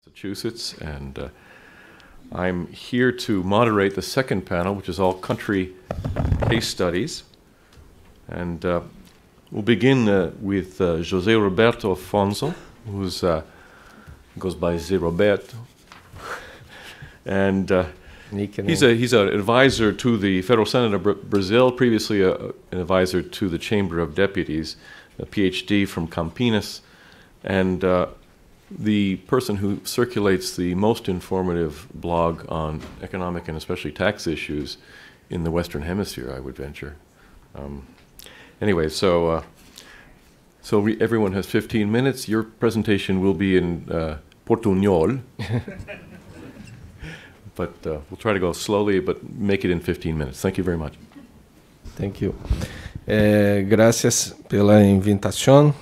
Massachusetts, and I'm here to moderate the second panel, which is all country case studies. And we'll begin with José Roberto Afonso, who goes by Zé Roberto. And he's an advisor to the Federal Senate of Brazil, previously an advisor to the Chamber of Deputies, a PhD from Campinas, and the person who circulates the most informative blog on economic and especially tax issues in the Western Hemisphere, I would venture. Anyway, so everyone has 15 minutes. Your presentation will be in Portuñol, but we'll try to go slowly, but make it in 15 minutes. Thank you very much. Thank you. Gracias pela invitação.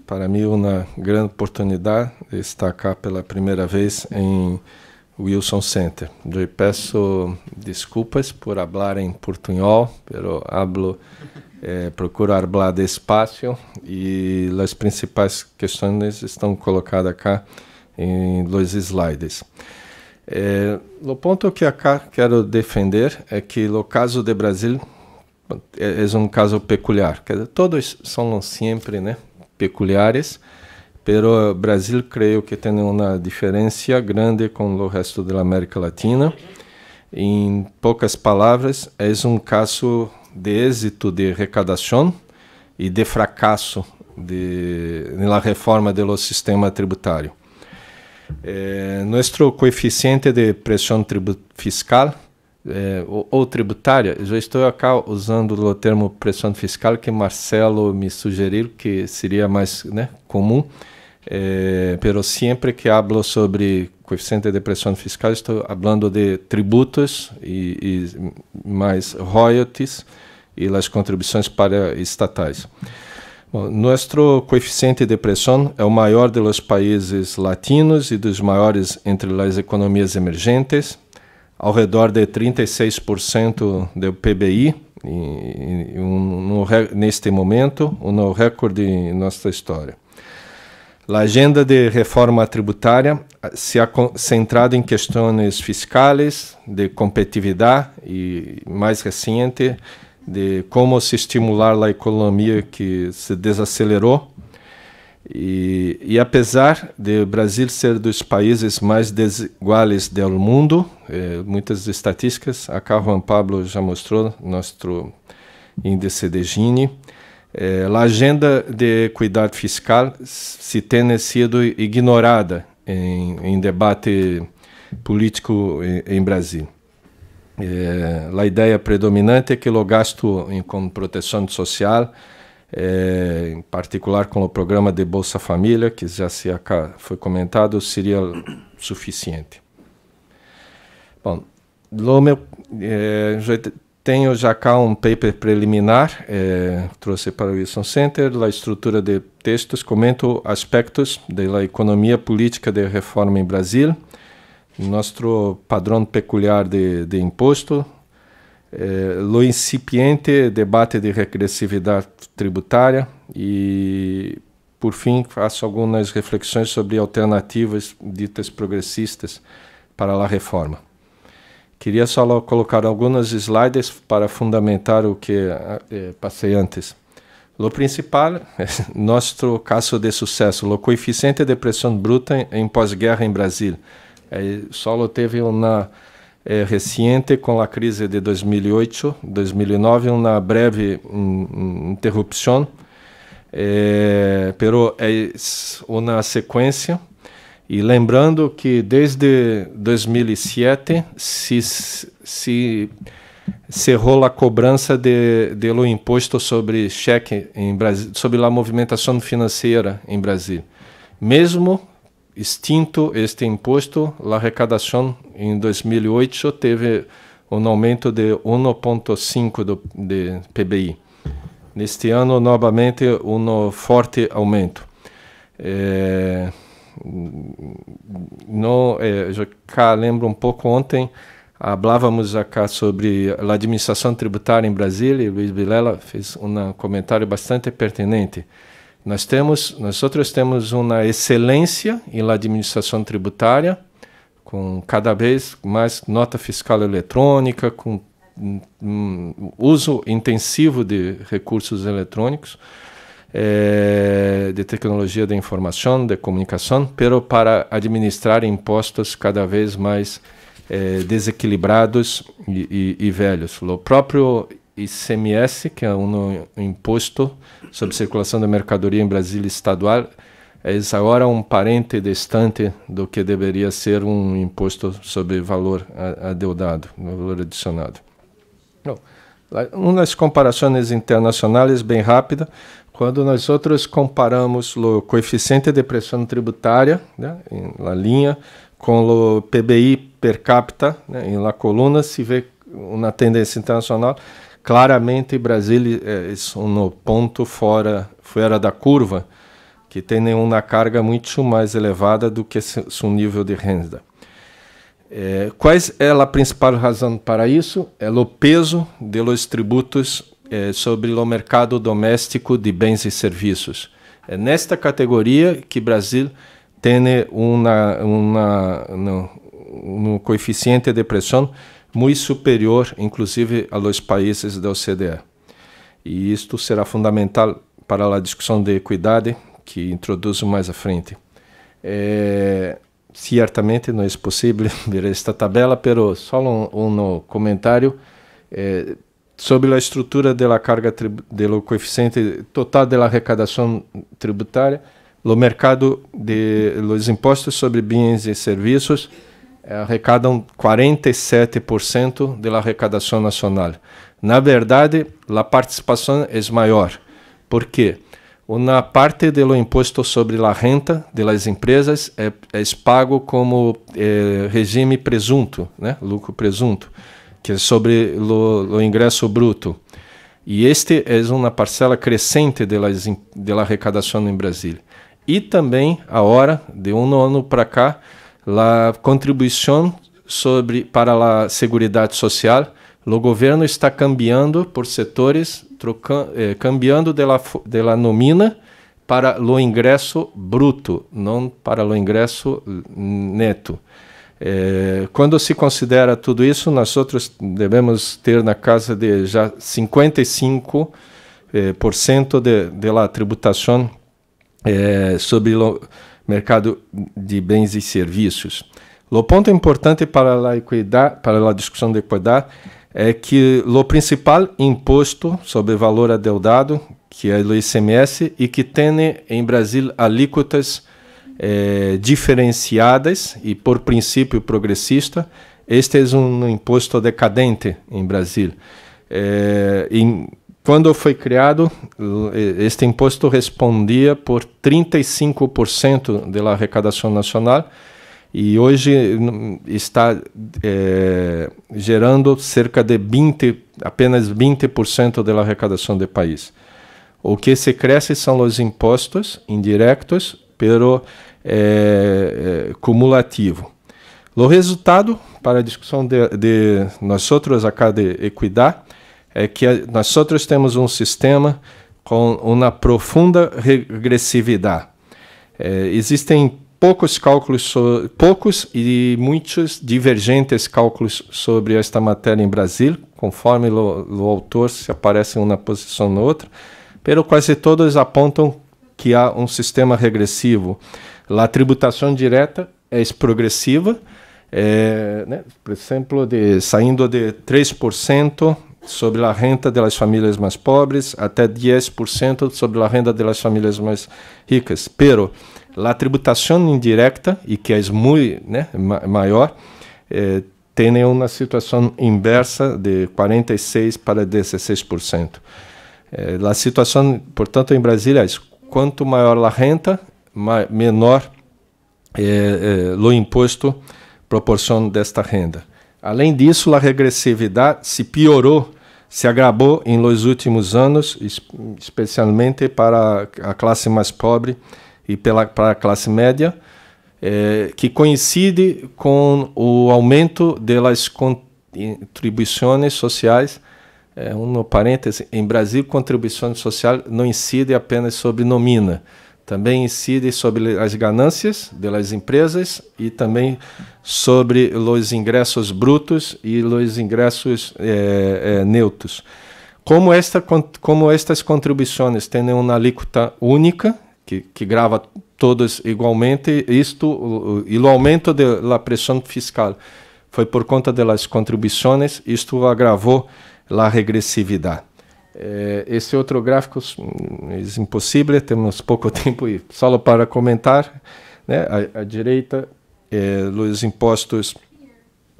Para mim uma grande oportunidade de estar aqui pela primeira vez em Wilson Center. Eu peço desculpas por falar em portunhol, pero procuro falar despacio e as principais questões estão colocadas aqui em dois slides. O ponto que acá quero defender é que o caso de Brasil é um caso peculiar. Todos são sempre, peculiares, pero o Brasil creio que tem uma diferença grande com o resto da América Latina. Em poucas palavras, é um caso de êxito de arrecadação e de fracasso na reforma do sistema tributário. Nosso coeficiente de pressão fiscal ou tributária, eu estou aqui usando o termo pressão fiscal que Marcelo me sugeriu que seria mais comum, pero sempre que hablo sobre coeficiente de pressão fiscal estou falando de tributos e mais royalties e as contribuições para estatais. Nosso coeficiente de pressão é o maior dos países latinos e dos maiores entre as economias emergentes, ao redor de 36% do PBI, neste momento, um recorde em nossa história. A agenda de reforma tributária se ha centrado em questões fiscais, de competitividade e, mais recente, de como se estimular a economia que se desacelerou. E apesar de o Brasil ser dos países mais desiguais do mundo, muitas estatísticas, acá Juan Pablo já mostrou nosso índice de Gini, a agenda de equidade fiscal se tem sido ignorada em debate político em Brasil. A ideia predominante é que o gasto com proteção social, em particular com o programa de Bolsa Família, que já foi comentado, seria suficiente. Bom, já tenho cá um paper preliminar, trouxe para o Wilson Center, a estrutura de textos, comento aspectos da economia política de reforma em Brasil, nosso padrão peculiar de imposto, o incipiente debate de regressividade tributária e, por fim, faço algumas reflexões sobre alternativas ditas progressistas para a reforma. Queria só colocar alguns slides para fundamentar o que passei antes. O principal é nosso caso de sucesso, o coeficiente de pressão bruta em pós-guerra em Brasil. Só teve uma recente com a crise de 2008, 2009, uma breve interrupção, pero é uma sequência. E lembrando que desde 2007 se cerrou a cobrança do imposto sobre cheque em Brasil, sobre a movimentação financeira em Brasil. Mesmo extinto este imposto, a arrecadação em 2008 teve um aumento de 1,5% de PBI. Neste ano, novamente, um forte aumento. Eu cá lembro um pouco ontem, falávamos acá sobre a administração tributária em Brasília, e Luiz Vilela fez um comentário bastante pertinente, Nós temos uma excelência na administração tributária, com cada vez mais nota fiscal eletrônica, com uso intensivo de recursos eletrônicos, de tecnologia de informação, de comunicação, pero para administrar impostos cada vez mais desequilibrados e velhos. O próprio ICMS, que é um imposto sobre circulação de mercadoria em Brasília estadual, é agora um parente distante do que deveria ser um imposto sobre valor adeudado, valor adicionado. Uma das comparações internacionais bem rápida, quando nós outros comparamos o coeficiente de pressão tributária, né, na linha, com o PBI per capita, né, na coluna, se vê uma tendência internacional. Claramente, Brasil é um ponto fora da curva, que tem uma carga muito mais elevada do que seu nível de renda. Qual é a principal razão para isso? É o peso dos tributos sobre o mercado doméstico de bens e serviços. É nesta categoria que Brasil tem um coeficiente de pressão muito superior, inclusive, aos países da OCDE. E isto será fundamental para a discussão de equidade, que introduzo mais à frente. Certamente não é possível ver esta tabela, pero só um comentário sobre a estrutura da carga do coeficiente total da arrecadação tributária. O mercado dos impostos sobre bens e serviços arrecadam 47% da arrecadação nacional. Na verdade, a participação é maior. Por quê? Uma parte do imposto sobre a renda das empresas é pago como regime presunto, né? Lucro presunto, que é sobre o ingresso bruto. E este é uma parcela crescente da arrecadação em Brasília. E também, agora, de um ano para cá, a contribuição para a Seguridade Social, o governo está cambiando por setores, cambiando de la nomina para o ingresso bruto, não para o ingresso neto. Quando se considera tudo isso, nós outros devemos ter na casa de já 55% da tributação sobre o mercado de bens e serviços. O ponto importante para a discussão de equidade é que o principal imposto sobre valor adeudado, que é o ICMS, e que tem em Brasil alíquotas diferenciadas e por princípio progressista, este é um imposto decadente em Brasil. Quando foi criado, este imposto respondia por 35% da arrecadação nacional e hoje está gerando cerca de apenas 20% da arrecadação do país. O que se cresce são os impostos indiretos, pero cumulativo. O resultado, para a discussão de nós outros acá de equidade, é que nós outros temos um sistema com uma profunda regressividade. Existem poucos e muitos divergentes cálculos sobre esta matéria em Brasil, conforme o autor se aparece em uma posição ou outra, pero quase todos apontam que há um sistema regressivo. A tributação direta é progressiva, por exemplo, saindo de 3% sobre a renda das famílias mais pobres até 10% sobre a renda das famílias mais ricas. Pero a tributação indireta, e que é muito maior, tem uma situação inversa de 46% para 16%. A situação, portanto, em Brasília é quanto maior a renda, menor o imposto proporção desta renda. Além disso, a regressividade se piorou, se agravou nos últimos anos, especialmente para a classe mais pobre e para a classe média, que coincide com o aumento das contribuições sociais Um parêntese, em Brasil, contribuição social não incide apenas sobre nomina, também incide sobre as ganâncias das empresas e também sobre os ingressos brutos e os ingressos netos. Como estas contribuições têm uma alíquota única, que grava todos igualmente, e o aumento da pressão fiscal foi por conta das contribuições, isto agravou a regressividade. Esse outro gráfico é impossível, temos pouco tempo e só para comentar, né? À direita, os impostos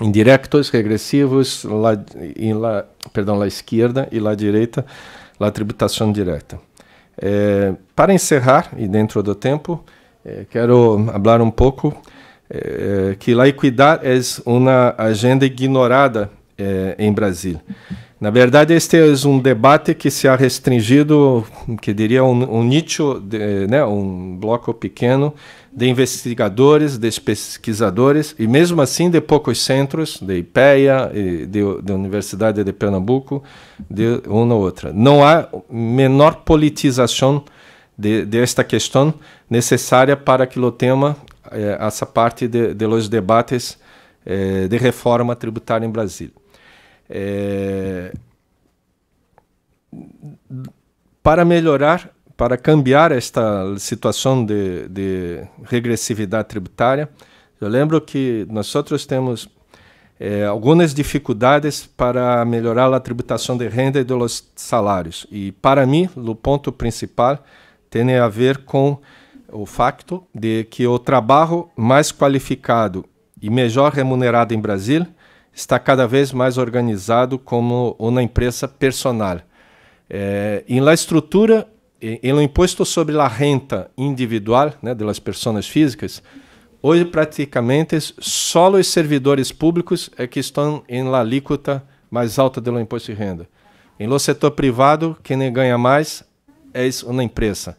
indiretos, regressivos, à esquerda, e à direita, a tributação direta. Para encerrar, e dentro do tempo, quero falar um pouco que a equidade é uma agenda ignorada em Brasil. Na verdade, este é um debate que se ha restringido, que diria nicho, bloco pequeno de investigadores, de pesquisadores, e mesmo assim de poucos centros, de IPEA, da Universidade de Pernambuco, de uma ou outra. Não há menor politização desta questão necessária para que o tema, essa parte de los debates de reforma tributária em Brasil. Para melhorar, para cambiar esta situação de regressividade tributária, eu lembro que nós temos algumas dificuldades para melhorar a tributação de renda e dos salários. E, para mim, o ponto principal tem a ver com o facto de que o trabalho mais qualificado e melhor remunerado em Brasil está cada vez mais organizado como uma empresa personal. Em la estrutura, em lo imposto sobre a renta individual, né, das pessoas físicas, hoje praticamente só os servidores públicos é que estão em la alíquota mais alta do imposto de renda. Em lo setor privado, quem ganha mais é uma empresa.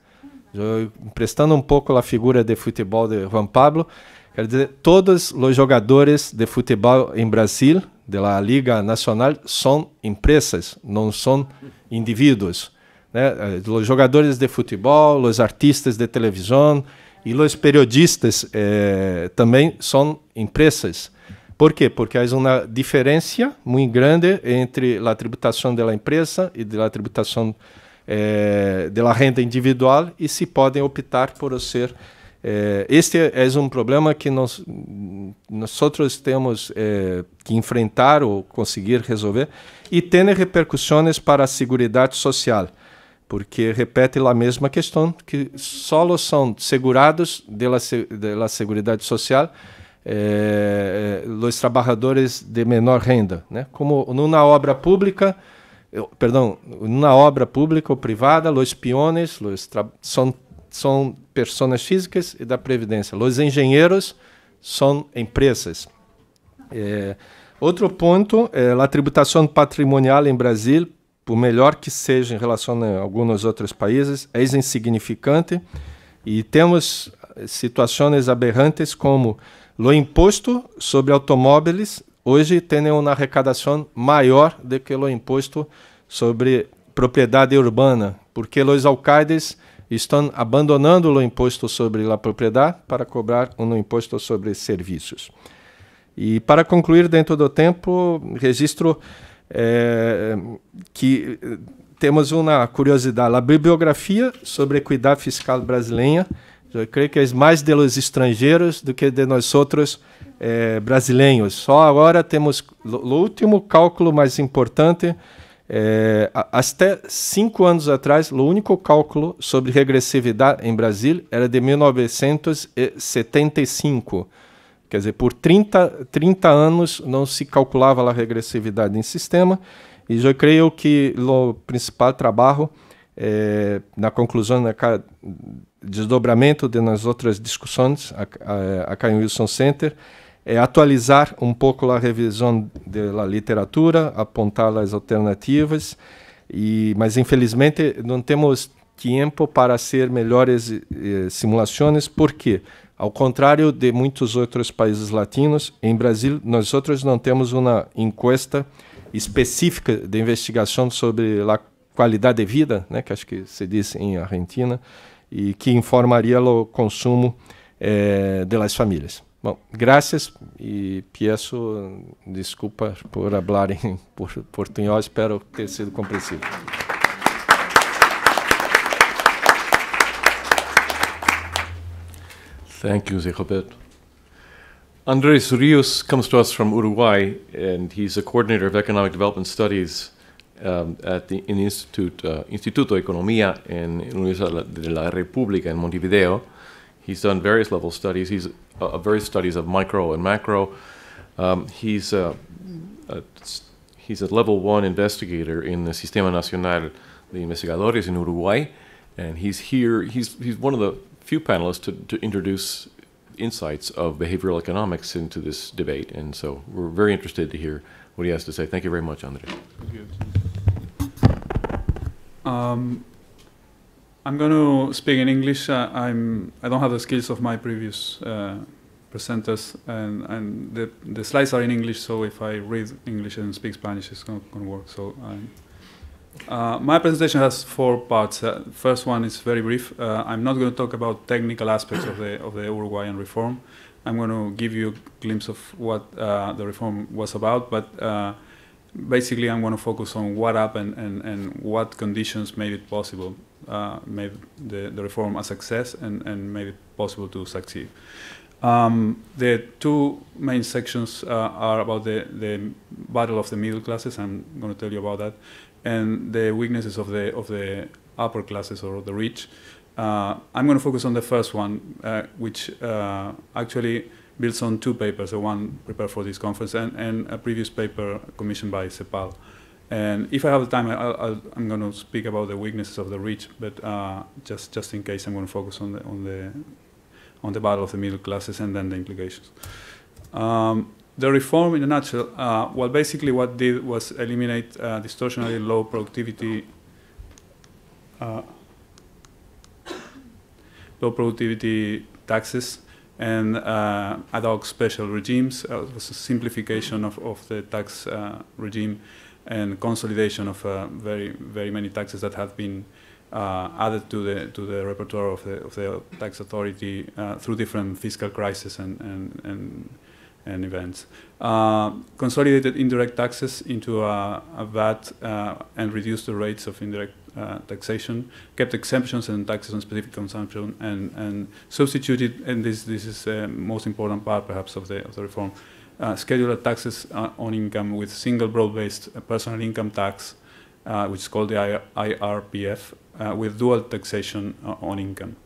Emprestando um pouco a figura de futebol de Juan Pablo, quer dizer, todos os jogadores de futebol em Brasil, da Liga Nacional, são empresas, não são indivíduos, né? Os jogadores de futebol, os artistas de televisão e os periodistas também são empresas. Por quê? Porque há uma diferença muito grande entre a tributação da empresa e da tributação da renda individual, e se podem optar por ser. Este é um problema que nós temos que enfrentar ou conseguir resolver, e tem repercussões para a seguridade social, porque repete a mesma questão, que só são segurados da seguridade social os trabalhadores de menor renda, né? Como numa obra pública, ou privada, os peões são pessoas físicas e da Previdência. Os engenheiros são empresas. Outro ponto, a tributação patrimonial em Brasil, por melhor que seja em relação a alguns outros países, é insignificante, e temos situações aberrantes como o imposto sobre automóveis hoje tem uma arrecadação maior do que o imposto sobre propriedade urbana, porque os alcaldes estão abandonando o imposto sobre a propriedade para cobrar um imposto sobre serviços. E, para concluir dentro do tempo, registro que temos uma curiosidade. A bibliografia sobre equidade fiscal brasileira, eu creio que é mais de los estrangeiros do que de nós outros brasileiros. Só agora temos o último cálculo mais importante. Até 5 anos atrás, o único cálculo sobre regressividade em Brasil era de 1975. Quer dizer, por 30 anos não se calculava a regressividade em sistema, e eu creio que o principal trabalho, na conclusão, no desdobramento de nas outras discussões, acá em Wilson Center, é atualizar um pouco a revisão da literatura, apontar as alternativas, mas infelizmente não temos tempo para fazer melhores simulações, porque, ao contrário de muitos outros países latinos, em Brasil nós outros não temos uma encuesta específica de investigação sobre a qualidade de vida, né, que acho que se diz em Argentina, e que informaria o consumo de las famílias. Bom, graças e peço desculpa por falar em portunhol, espero ter sido compreensivo. Thank you, Zé Roberto. Andrés Rios comes to us from Uruguay, and he's a coordinator of economic development studies in the Instituto de Economía en Universidad de la República in Montevideo. He's done various level studies. He's various studies of micro and macro. He's a level 1 investigator in the Sistema Nacional de Investigadores in Uruguay, and he's here. He's one of the few panelists to introduce insights of behavioral economics into this debate, and so we're very interested to hear what he has to say. Thank you very much, André. Thank you. I'm going to speak in English. I don't have the skills of my previous presenters, and the slides are in English, so if I read English and speak Spanish, it's not going to work. So my presentation has 4 parts. First one is very brief. I'm not going to talk about technical aspects of the Uruguayan reform. I'm going to give you a glimpse of what the reform was about, but basically I'm going to focus on what happened and what conditions made it possible, made the reform a success and made it possible to succeed. The 2 main sections are about the battle of the middle classes. I'm going to tell you about that, and the weaknesses of the upper classes or the rich. I'm going to focus on the first one, which actually builds on 2 papers, the one prepared for this conference and a previous paper commissioned by CEPAL. And if I have the time, I'm going to speak about the weaknesses of the rich, but just in case, I'm going to focus on the battle of the middle classes and then the implications. The reform, in a nutshell, well, basically what it did was eliminate distortionally low productivity taxes and ad hoc special regimes. It was a simplification of the tax regime and consolidation of very many taxes that have been added to the repertoire of the tax authority through different fiscal crises and events. Consolidated indirect taxes into a VAT and reduced the rates of indirect taxation, kept exemptions and taxes on specific consumption, and substituted, and this is the most important part perhaps of the reform, scheduled taxes on income with single broad-based personal income tax, which is called the IRPF, with dual taxation on income.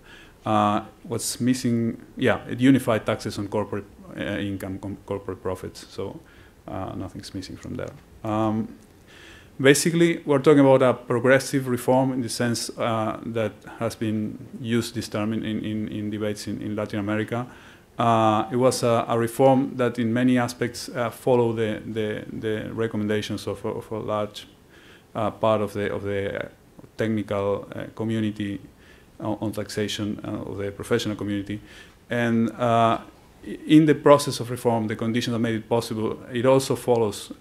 What's missing, unified taxes on corporate income, corporate profits, so nothing's missing from there. Basically, we're talking about a progressive reform in the sense that has been used this term in debates in Latin America. It was a reform that in many aspects followed the recommendations of a large part of the technical community on taxation of the professional community. And in the process of reform, the conditions that made it possible, it also follows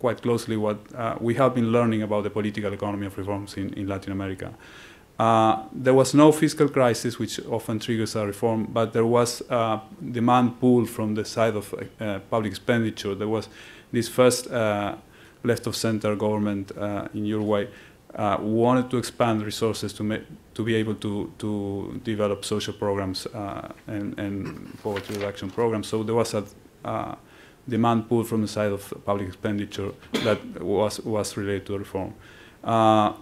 quite closely what we have been learning about the political economy of reforms in Latin America. There was no fiscal crisis, which often triggers a reform, but there was demand pull from the side of public expenditure. There was this first left-of-center government in Uruguay wanted to expand resources to be able to develop social programs and poverty reduction programs. So there was a demand pull from the side of public expenditure that was related to the reform.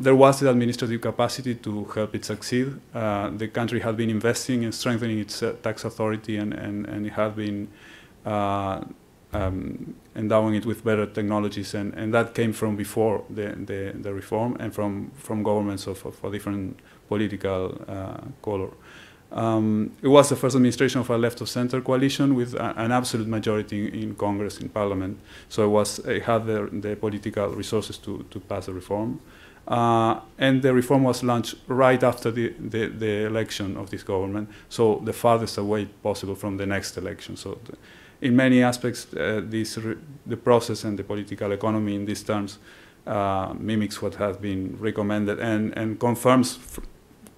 There was the administrative capacity to help it succeed. The country had been investing in strengthening its tax authority and it had been endowing it with better technologies, and that came from before the reform and from governments of a different political color. It was the first administration of a left-of-center coalition with an absolute majority in Congress, in Parliament. So it had the political resources to pass the reform. And the reform was launched right after the election of this government, so the farthest away possible from the next election. So in many aspects, the process and the political economy in these terms mimics what has been recommended and confirms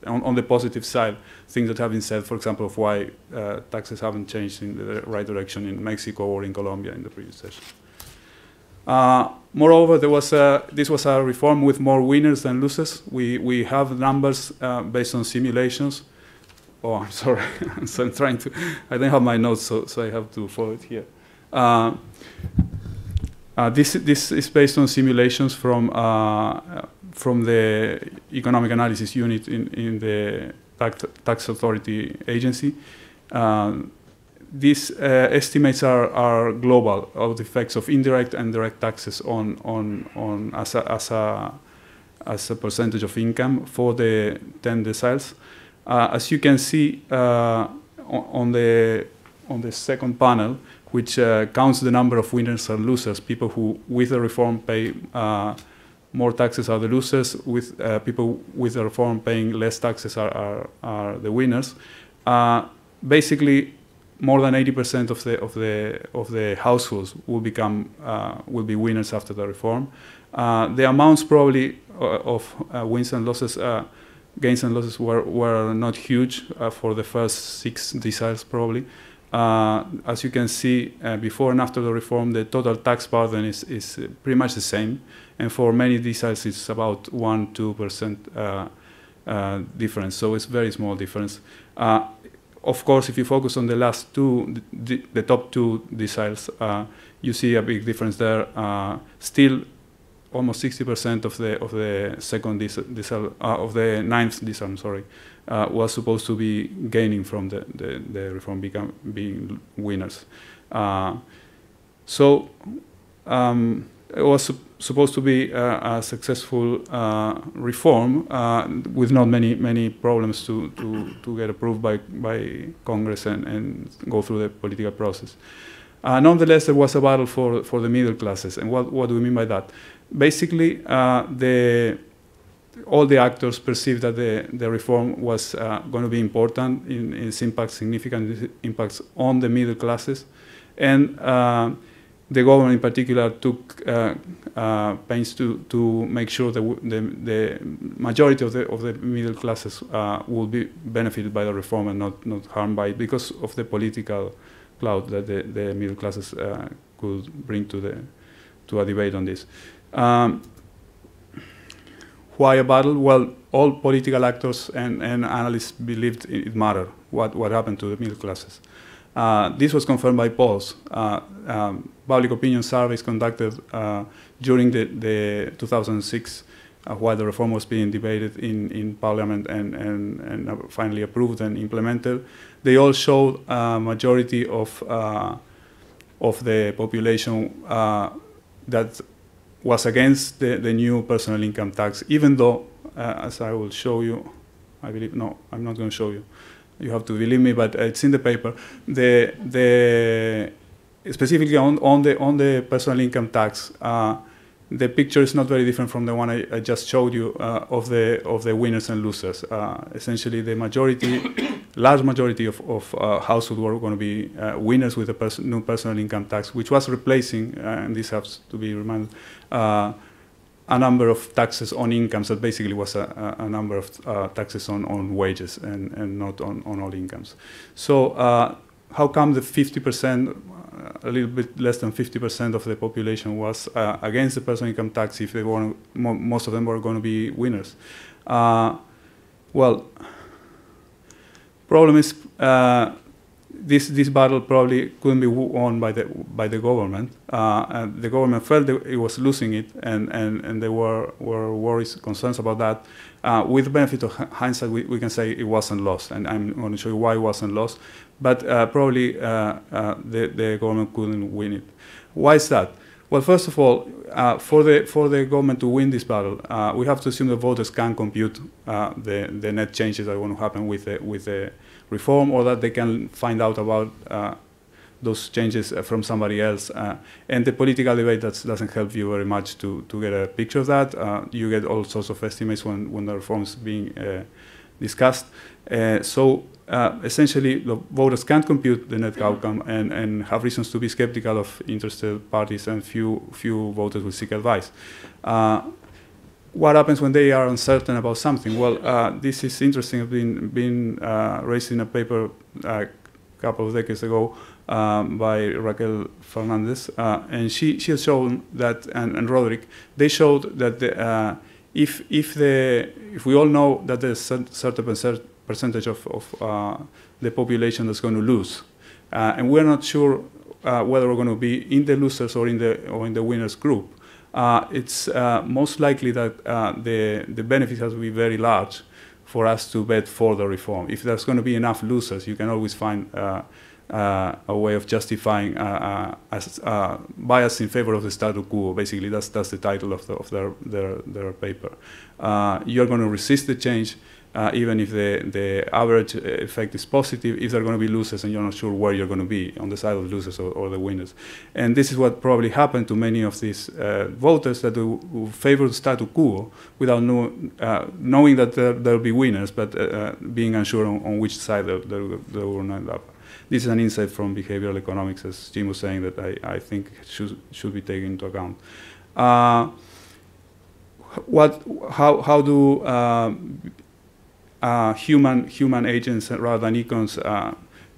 on the positive side things that have been said, for example, of why taxes haven't changed in the right direction in Mexico or in Colombia in the previous session. Moreover, this was a reform with more winners than losers. We have numbers based on simulations. Oh, I'm sorry. So I'm trying to. I don't have my notes, so I have to follow it here. This is based on simulations from the economic analysis unit in the tax authority agency. These estimates are global of the effects of indirect and direct taxes on as a percentage of income for the 10 deciles. As you can see on the second panel, which counts the number of winners and losers, people who with the reform pay more taxes are the losers, with people with the reform paying less taxes are the winners. Basically, more than 80% of the households will be winners after the reform. The amounts probably of wins and losses, gains and losses were not huge for the first 6 deciles probably. As you can see, before and after the reform, the total tax burden is pretty much the same, and for many deciles it's about 1-2% difference. So it's very small difference. Of course, if you focus on the last two, the top 2 deciles, you see a big difference there. Still, almost 60% of the second decile, of the 9th decile, I'm sorry, was supposed to be gaining from the reform, being winners. So it was supposed to be a successful reform with not many problems to get approved by Congress and go through the political process. Nonetheless, there was a battle for the middle classes. And what do we mean by that? Basically, all the actors perceived that the reform was going to be important in its impact, significant impacts on the middle classes. And the government in particular took pains to make sure that the majority of the middle classes will be benefited by the reform and not harmed by it, because of the political cloud that the middle classes could bring to a debate on this. Why a battle? Well, all political actors and analysts believed it mattered what happened to the middle classes. This was confirmed by polls. Public opinion surveys conducted during the 2006, while the reform was being debated in Parliament and finally approved and implemented. They all showed a majority of the population that was against the new personal income tax, even though, as I will show you, I believe, no, I'm not going to show you. You have to believe me, but it's in the paper. Specifically on the personal income tax, the picture is not very different from the one I just showed you of the winners and losers. Essentially, the large majority of households were going to be winners with the new personal income tax, which was replacing, and this has to be reminded, a number of taxes on incomes that basically was a number of taxes on wages and not on all incomes. So how come the 50%, a little bit less than 50% of the population was against the personal income tax if they were, most of them were going to be winners? Well, problem is this battle probably couldn't be won by the government. And the government felt that it was losing it, and there were worries, concerns about that. With the benefit of hindsight, we can say it wasn't lost, and I'm going to show you why it wasn't lost. But probably the government couldn't win it. Why is that? Well, first of all, for the government to win this battle, we have to assume the voters can compute the net changes that are going to happen with the reform, or that they can find out about those changes from somebody else. And the political debate doesn't help you very much to get a picture of that. You get all sorts of estimates when the reform is being discussed. So essentially the voters can't compute the net outcome and have reasons to be skeptical of interested parties, and few voters will seek advice. What happens when they are uncertain about something? Well, this is interesting. It's been raised in a paper a couple of decades ago by Raquel Fernandez, and she has shown that, and Roderick, they showed that if we all know that there's a certain percentage of the population that's going to lose, and we're not sure whether we're going to be in the losers or in the winners group, it's most likely that the benefit has to be very large for us to bet for the reform. If there's going to be enough losers, you can always find a way of justifying bias in favor of the status quo. Basically, that's the title of their paper. You're going to resist the change, even if the average effect is positive, if there are going to be losers and you're not sure where you're going to be, on the side of the losers or the winners. And this is what probably happened to many of these voters that who favor the status quo without knowing that there will be winners, but being unsure on which side they will end up. This is an insight from behavioral economics, as Jim was saying, that I think should be taken into account. How do human agents rather than icons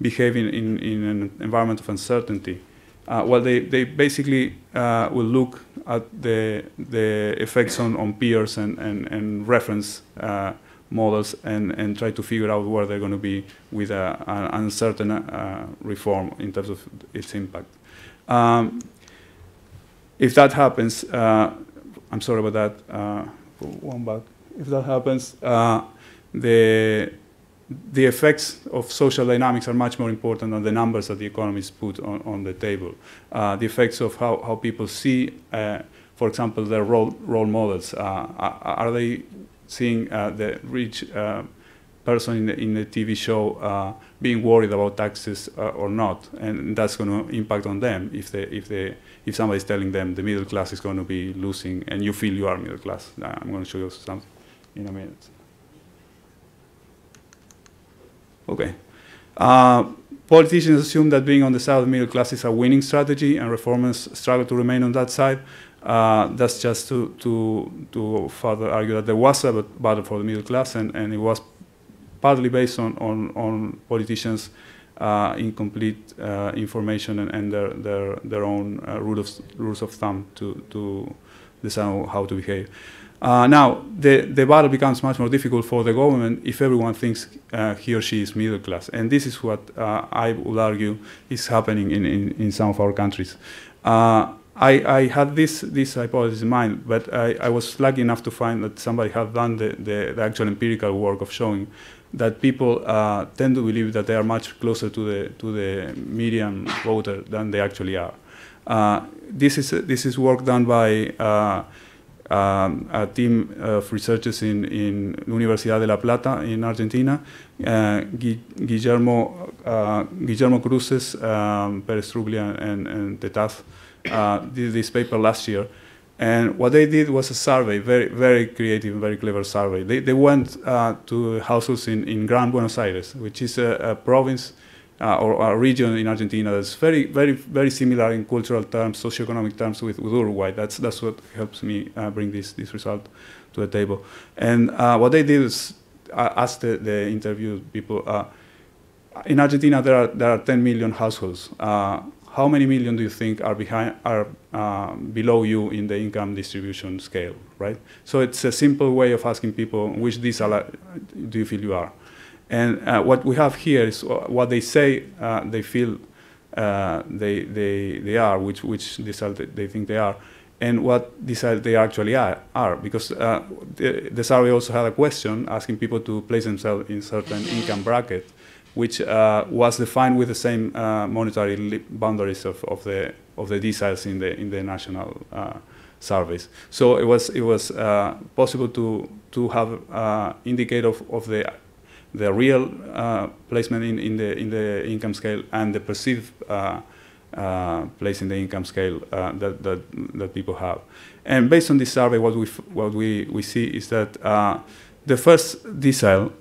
behave in an environment of uncertainty? Well, they basically will look at the effects on peers and reference models and try to figure out where they're going to be with an uncertain reform in terms of its impact. If that happens, I'm sorry about that. One back. If that happens, the effects of social dynamics are much more important than the numbers that the economists put on the table. The effects of how people see, for example, their role models. Are they seeing the rich person in the TV show being worried about taxes or not? And that's going to impact on them if somebody's telling them the middle class is going to be losing and you feel you are middle class. I'm going to show you something in a minute. Okay. Politicians assume that being on the side of the middle class is a winning strategy, and reformers struggle to remain on that side. That's just to further argue that there was a battle for the middle class, and it was partly based on politicians' incomplete information and their own rules of thumb to decide how to behave. Now, the battle becomes much more difficult for the government if everyone thinks he or she is middle class. And this is what I would argue is happening in some of our countries. I had this hypothesis in mind, but I was lucky enough to find that somebody had done the actual empirical work of showing that people tend to believe that they are much closer to the median voter than they actually are. This is work done by a team of researchers in Universidad de La Plata in Argentina, Guillermo Cruces, Perez Rublia, and Tetaz did this paper last year. And what they did was a survey, very, very creative, very clever survey. They went to households in Gran Buenos Aires, which is a province or a region in Argentina that's very, very, very similar in cultural terms, socioeconomic terms with Uruguay. That's what helps me bring this result to the table. And what they did is ask the interviewed people, in Argentina there are 10 million households. How many million do you think are below you in the income distribution scale, right? So it's a simple way of asking people which decile do you feel you are. And what we have here is what they say they feel they are, which decile they think they are, and what decile they actually are. Because the survey also had a question asking people to place themselves in certain income bracket, which was defined with the same monetary boundaries of the deciles in the national surveys. So it was possible to have indicator of the real placement in the income scale and the perceived place in the income scale that people have. And based on this survey, what we see is that the first decile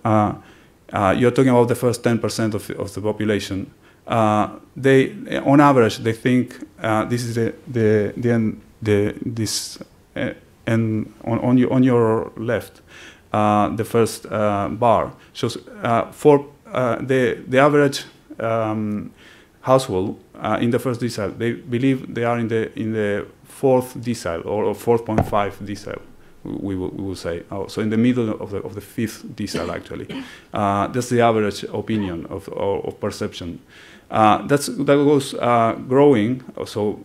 you're talking about the first 10% of the population. They, on average, they think this is and on your left, the first bar shows for the average household in the first decile. They believe they are in the fourth decile or 4.5 decile. We will say. So in the middle of the fifth decile, actually. That's the average opinion of perception. That goes growing. So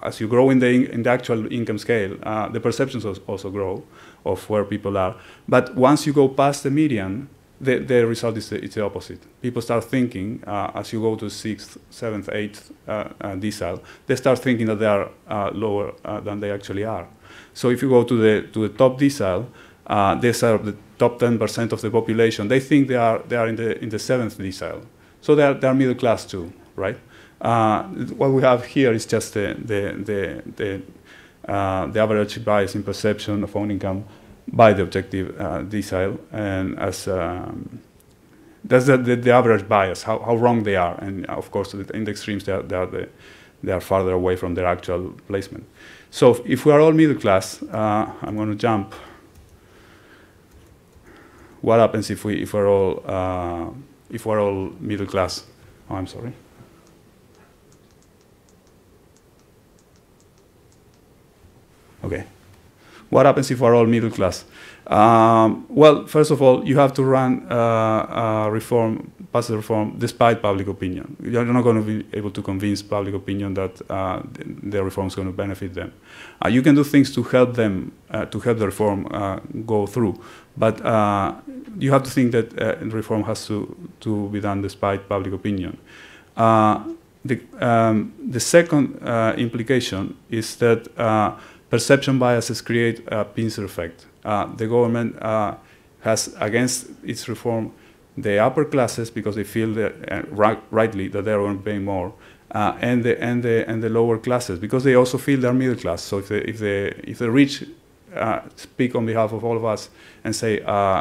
as you grow in the actual income scale, the perceptions also grow of where people are. But once you go past the median, the result is the opposite. People start thinking, as you go to 6th, 7th, 8th decile, they start thinking that they are lower than they actually are. So if you go to the top decile, these are the top 10% of the population. They think they are in the 7th decile. So they are middle class too, right? What we have here is just the average bias in perception of own income by the objective decile, and as that's the average bias, how wrong they are, and of course in the extremes they are farther away from their actual placement. So if we are all middle class, I'm going to jump. What happens if we're all middle class? Oh, I'm sorry. Okay. What happens if we're all middle class? Well, first of all, you have to run pass a reform despite public opinion. You're not going to be able to convince public opinion that the reform is going to benefit them. You can do things to help them, to help the reform go through, but you have to think that reform has to be done despite public opinion. The second implication is that perception biases create a pincer effect. The government has against its reform the upper classes because they feel that, rightly that they are going to pay more, and the lower classes because they also feel they're middle class. So if the rich speak on behalf of all of us and say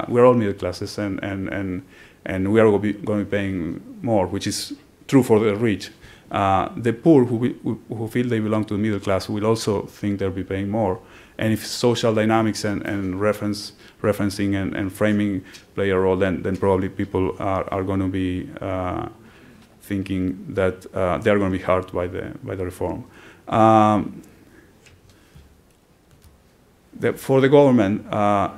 we're all middle classes and we are going to be paying more, which is true for the rich. The poor who feel they belong to the middle class will also think they'll be paying more. And if social dynamics and referencing and framing play a role, then probably people are going to be thinking that they are going to be hurt by the reform. For the government,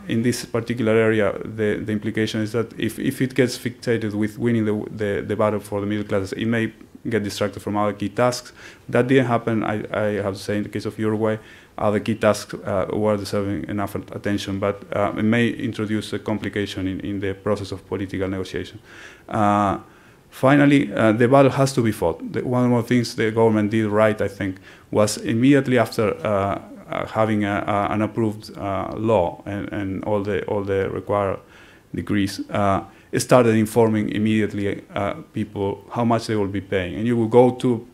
in this particular area, the implication is that if it gets fixated with winning the battle for the middle classes, it may get distracted from other key tasks. That didn't happen, I have to say, in the case of Uruguay. Other key tasks were deserving enough attention, but it may introduce a complication in the process of political negotiation. Finally, the battle has to be fought. One of the things the government did right, I think, was immediately after having an approved law and all the required degrees, it started informing immediately people how much they will be paying. And you will go to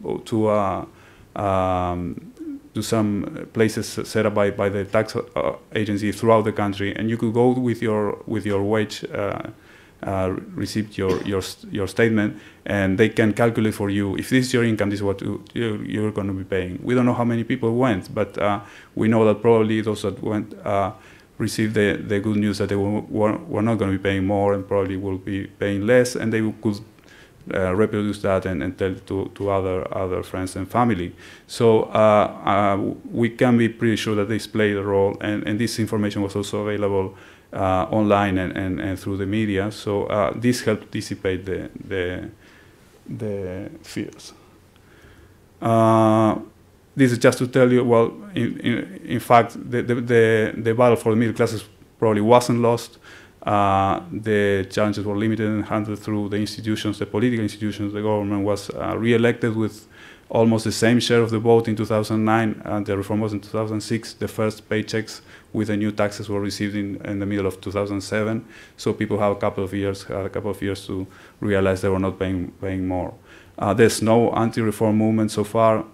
some places set up by the tax agency throughout the country, and you could go with your wage receipt, your statement, and they can calculate for you if this is your income, this is what you're going to be paying. We don't know how many people went, but we know that probably those that went received the good news that they were not going to be paying more and probably will be paying less, and they could reproduce that and tell to other friends and family. So we can be pretty sure that this played a role, and this information was also available online and through the media. So this helped dissipate the fears. This is just to tell you, well, in fact, the battle for the middle classes probably wasn't lost. The challenges were limited and handled through the institutions, the political institutions. The government was re-elected with almost the same share of the vote in 2009, and the reform was in 2006. The first paychecks with the new taxes were received in the middle of 2007. So people had a couple of years to realize they were not paying more. There's no anti-reform movement so far.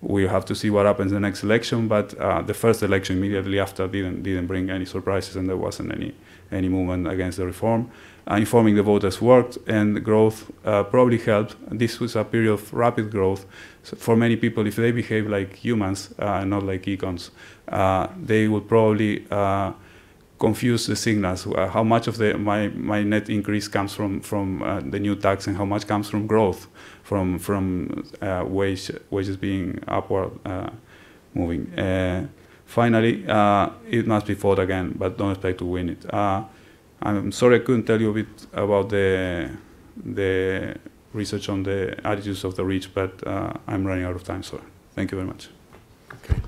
we have to see what happens in the next election. But the first election immediately after didn't bring any surprises, and there wasn't any movement against the reform. Informing the voters worked, and growth probably helped. This was a period of rapid growth. So for many people, if they behave like humans and not like econs, they would probably confuse the signals. How much of my net increase comes from the new tax, and how much comes from growth, from wages being upward moving. Finally, it must be fought again, but don't expect to win it. I'm sorry I couldn't tell you a bit about the research on the attitudes of the rich, but I'm running out of time, so thank you very much. Okay.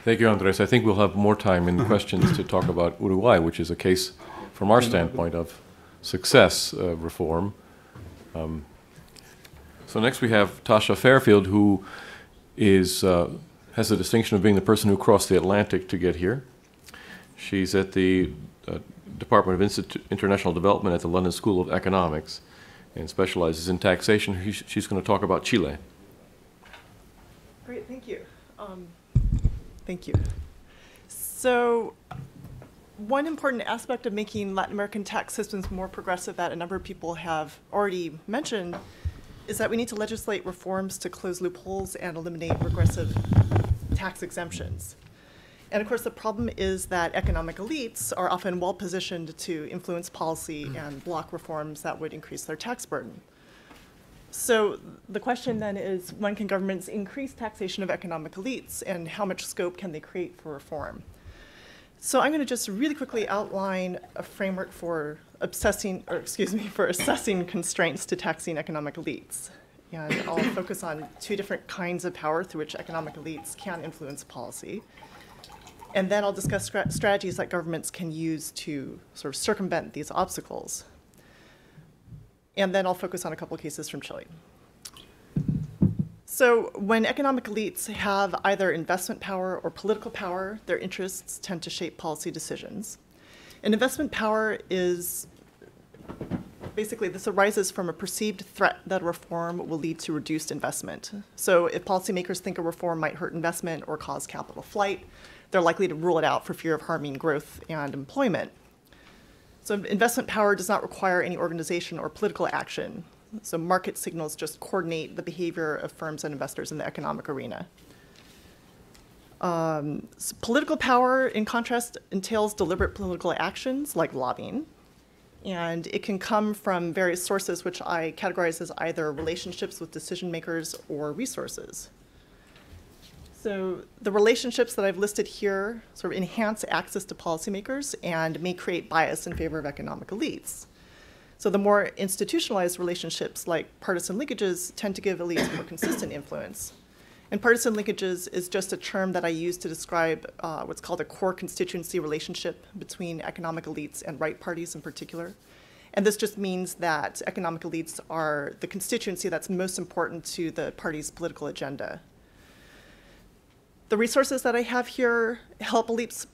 Thank you, Andres. I think we'll have more time in questions to talk about Uruguay, which is a case, from our standpoint, of success reform. So next we have Tasha Fairfield, who has the distinction of being the person who crossed the Atlantic to get here. She's at the Department of International Development at the London School of Economics and specializes in taxation. She's going to talk about Chile. Great, thank you. Thank you. So one important aspect of making Latin American tax systems more progressive that a number of people have already mentioned is that we need to legislate reforms to close loopholes and eliminate regressive tax exemptions. And of course, the problem is that economic elites are often well positioned to influence policy and block reforms that would increase their tax burden. So the question then is, when can governments increase taxation of economic elites, and how much scope can they create for reform? So I'm going to just really quickly outline a framework for assessing constraints to taxing economic elites. And I'll focus on two different kinds of power through which economic elites can influence policy. And then I'll discuss strategies that governments can use to sort of circumvent these obstacles. And then I'll focus on a couple of cases from Chile. So when economic elites have either investment power or political power, their interests tend to shape policy decisions. And investment power is basically, this arises from a perceived threat that a reform will lead to reduced investment. So if policymakers think a reform might hurt investment or cause capital flight, they're likely to rule it out for fear of harming growth and employment. So investment power does not require any organization or political action. So market signals just coordinate the behavior of firms and investors in the economic arena. So political power, in contrast, entails deliberate political actions like lobbying. And it can come from various sources, which I categorize as either relationships with decision makers or resources. So the relationships that I've listed here sort of enhance access to policymakers and may create bias in favor of economic elites. So the more institutionalized relationships, like partisan linkages, tend to give elites more consistent influence. And partisan linkages is just a term that I use to describe what's called a core constituency relationship between economic elites and right parties in particular. And this just means that economic elites are the constituency that's most important to the party's political agenda. The resources that I have here help elites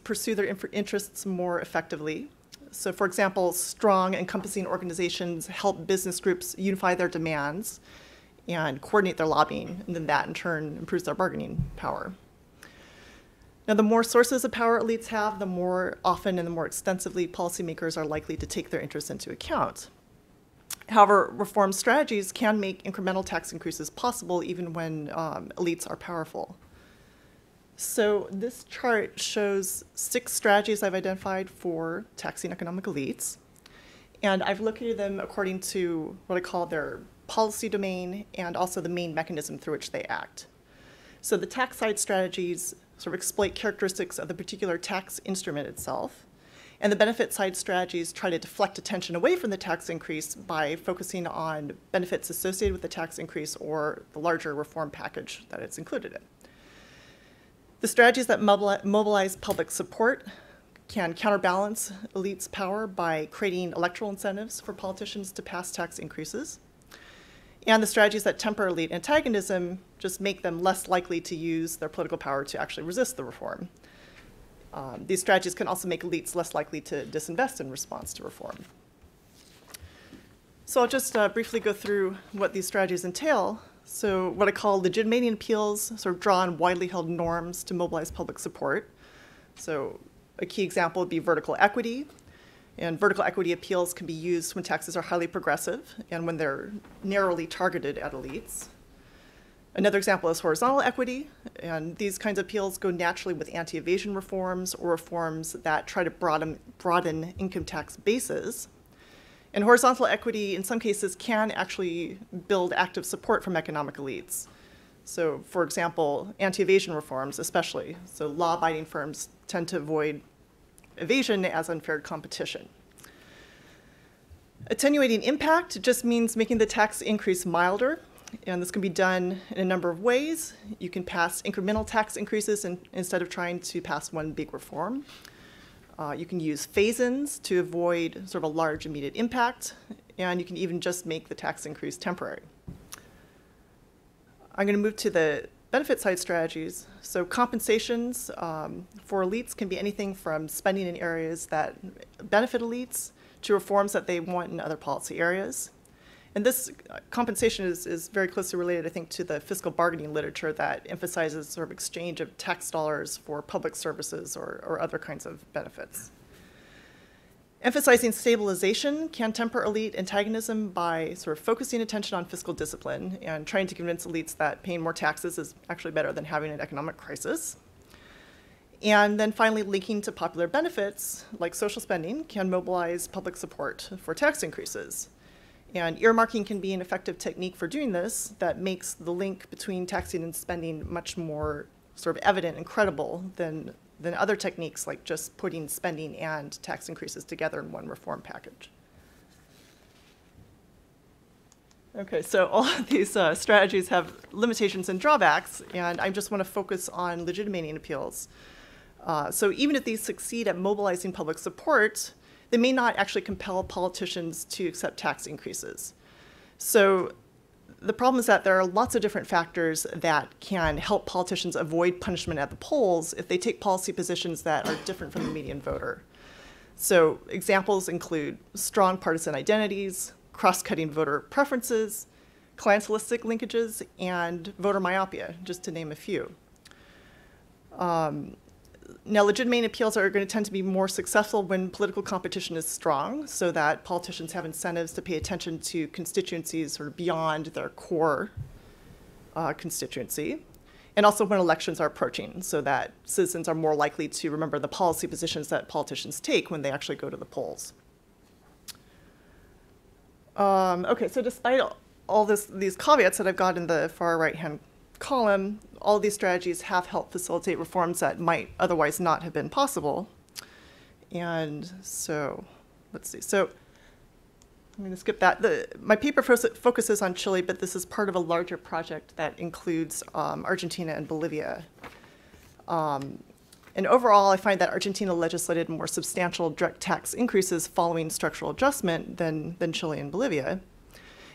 pursue their interests more effectively. So for example, strong, encompassing organizations help business groups unify their demands and coordinate their lobbying, and then that in turn improves their bargaining power. Now, the more sources of power elites have, the more often and the more extensively policymakers are likely to take their interests into account. However, reform strategies can make incremental tax increases possible even when elites are powerful. So this chart shows 6 strategies I've identified for taxing economic elites. And I've located them according to what I call their policy domain and also the main mechanism through which they act. So the tax side strategies sort of exploit characteristics of the particular tax instrument itself. And the benefit side strategies try to deflect attention away from the tax increase by focusing on benefits associated with the tax increase or the larger reform package that it's included in. The strategies that mobilize public support can counterbalance elites' power by creating electoral incentives for politicians to pass tax increases. And the strategies that temper elite antagonism just make them less likely to use their political power to actually resist the reform. These strategies can also make elites less likely to disinvest in response to reform. So I'll just briefly go through what these strategies entail. So what I call legitimating appeals sort of draw on widely held norms to mobilize public support. So a key example would be vertical equity. And vertical equity appeals can be used when taxes are highly progressive and when they're narrowly targeted at elites. Another example is horizontal equity, and these kinds of appeals go naturally with anti-evasion reforms or reforms that try to broaden income tax bases. And horizontal equity, in some cases, can actually build active support from economic elites. So, for example, anti-evasion reforms especially. So law-abiding firms tend to avoid evasion as unfair competition. Attenuating impact just means making the tax increase milder, and this can be done in a number of ways. You can pass incremental tax increases instead of trying to pass one big reform. You can use phase-ins to avoid sort of a large immediate impact, and you can even just make the tax increase temporary. I'm going to move to the benefit side strategies. So compensations for elites can be anything from spending in areas that benefit elites to reforms that they want in other policy areas. And this compensation is very closely related, I think, to the fiscal bargaining literature that emphasizes sort of exchange of tax dollars for public services or other kinds of benefits. Emphasizing stabilization can temper elite antagonism by sort of focusing attention on fiscal discipline and trying to convince elites that paying more taxes is actually better than having an economic crisis. And then finally, linking to popular benefits, like social spending, can mobilize public support for tax increases. And earmarking can be an effective technique for doing this that makes the link between taxing and spending much more sort of evident and credible than other techniques like just putting spending and tax increases together in one reform package. Okay, so all of these strategies have limitations and drawbacks, and I just want to focus on legitimating appeals. So even if these succeed at mobilizing public support, they may not actually compel politicians to accept tax increases. So the problem is that there are lots of different factors that can help politicians avoid punishment at the polls if they take policy positions that are different from the median voter. So examples include strong partisan identities, cross-cutting voter preferences, clientelistic linkages, and voter myopia, just to name a few. Now, legitimating appeals are going to tend to be more successful when political competition is strong, so that politicians have incentives to pay attention to constituencies sort of beyond their core constituency, and also when elections are approaching, so that citizens are more likely to remember the policy positions that politicians take when they actually go to the polls. Okay, so despite all these caveats that I've got in the far right-hand column, all of these strategies have helped facilitate reforms that might otherwise not have been possible. And so, let's see. So I'm going to skip that. My paper focuses on Chile, but this is part of a larger project that includes Argentina and Bolivia. And overall, I find that Argentina legislated more substantial direct tax increases following structural adjustment than Chile and Bolivia.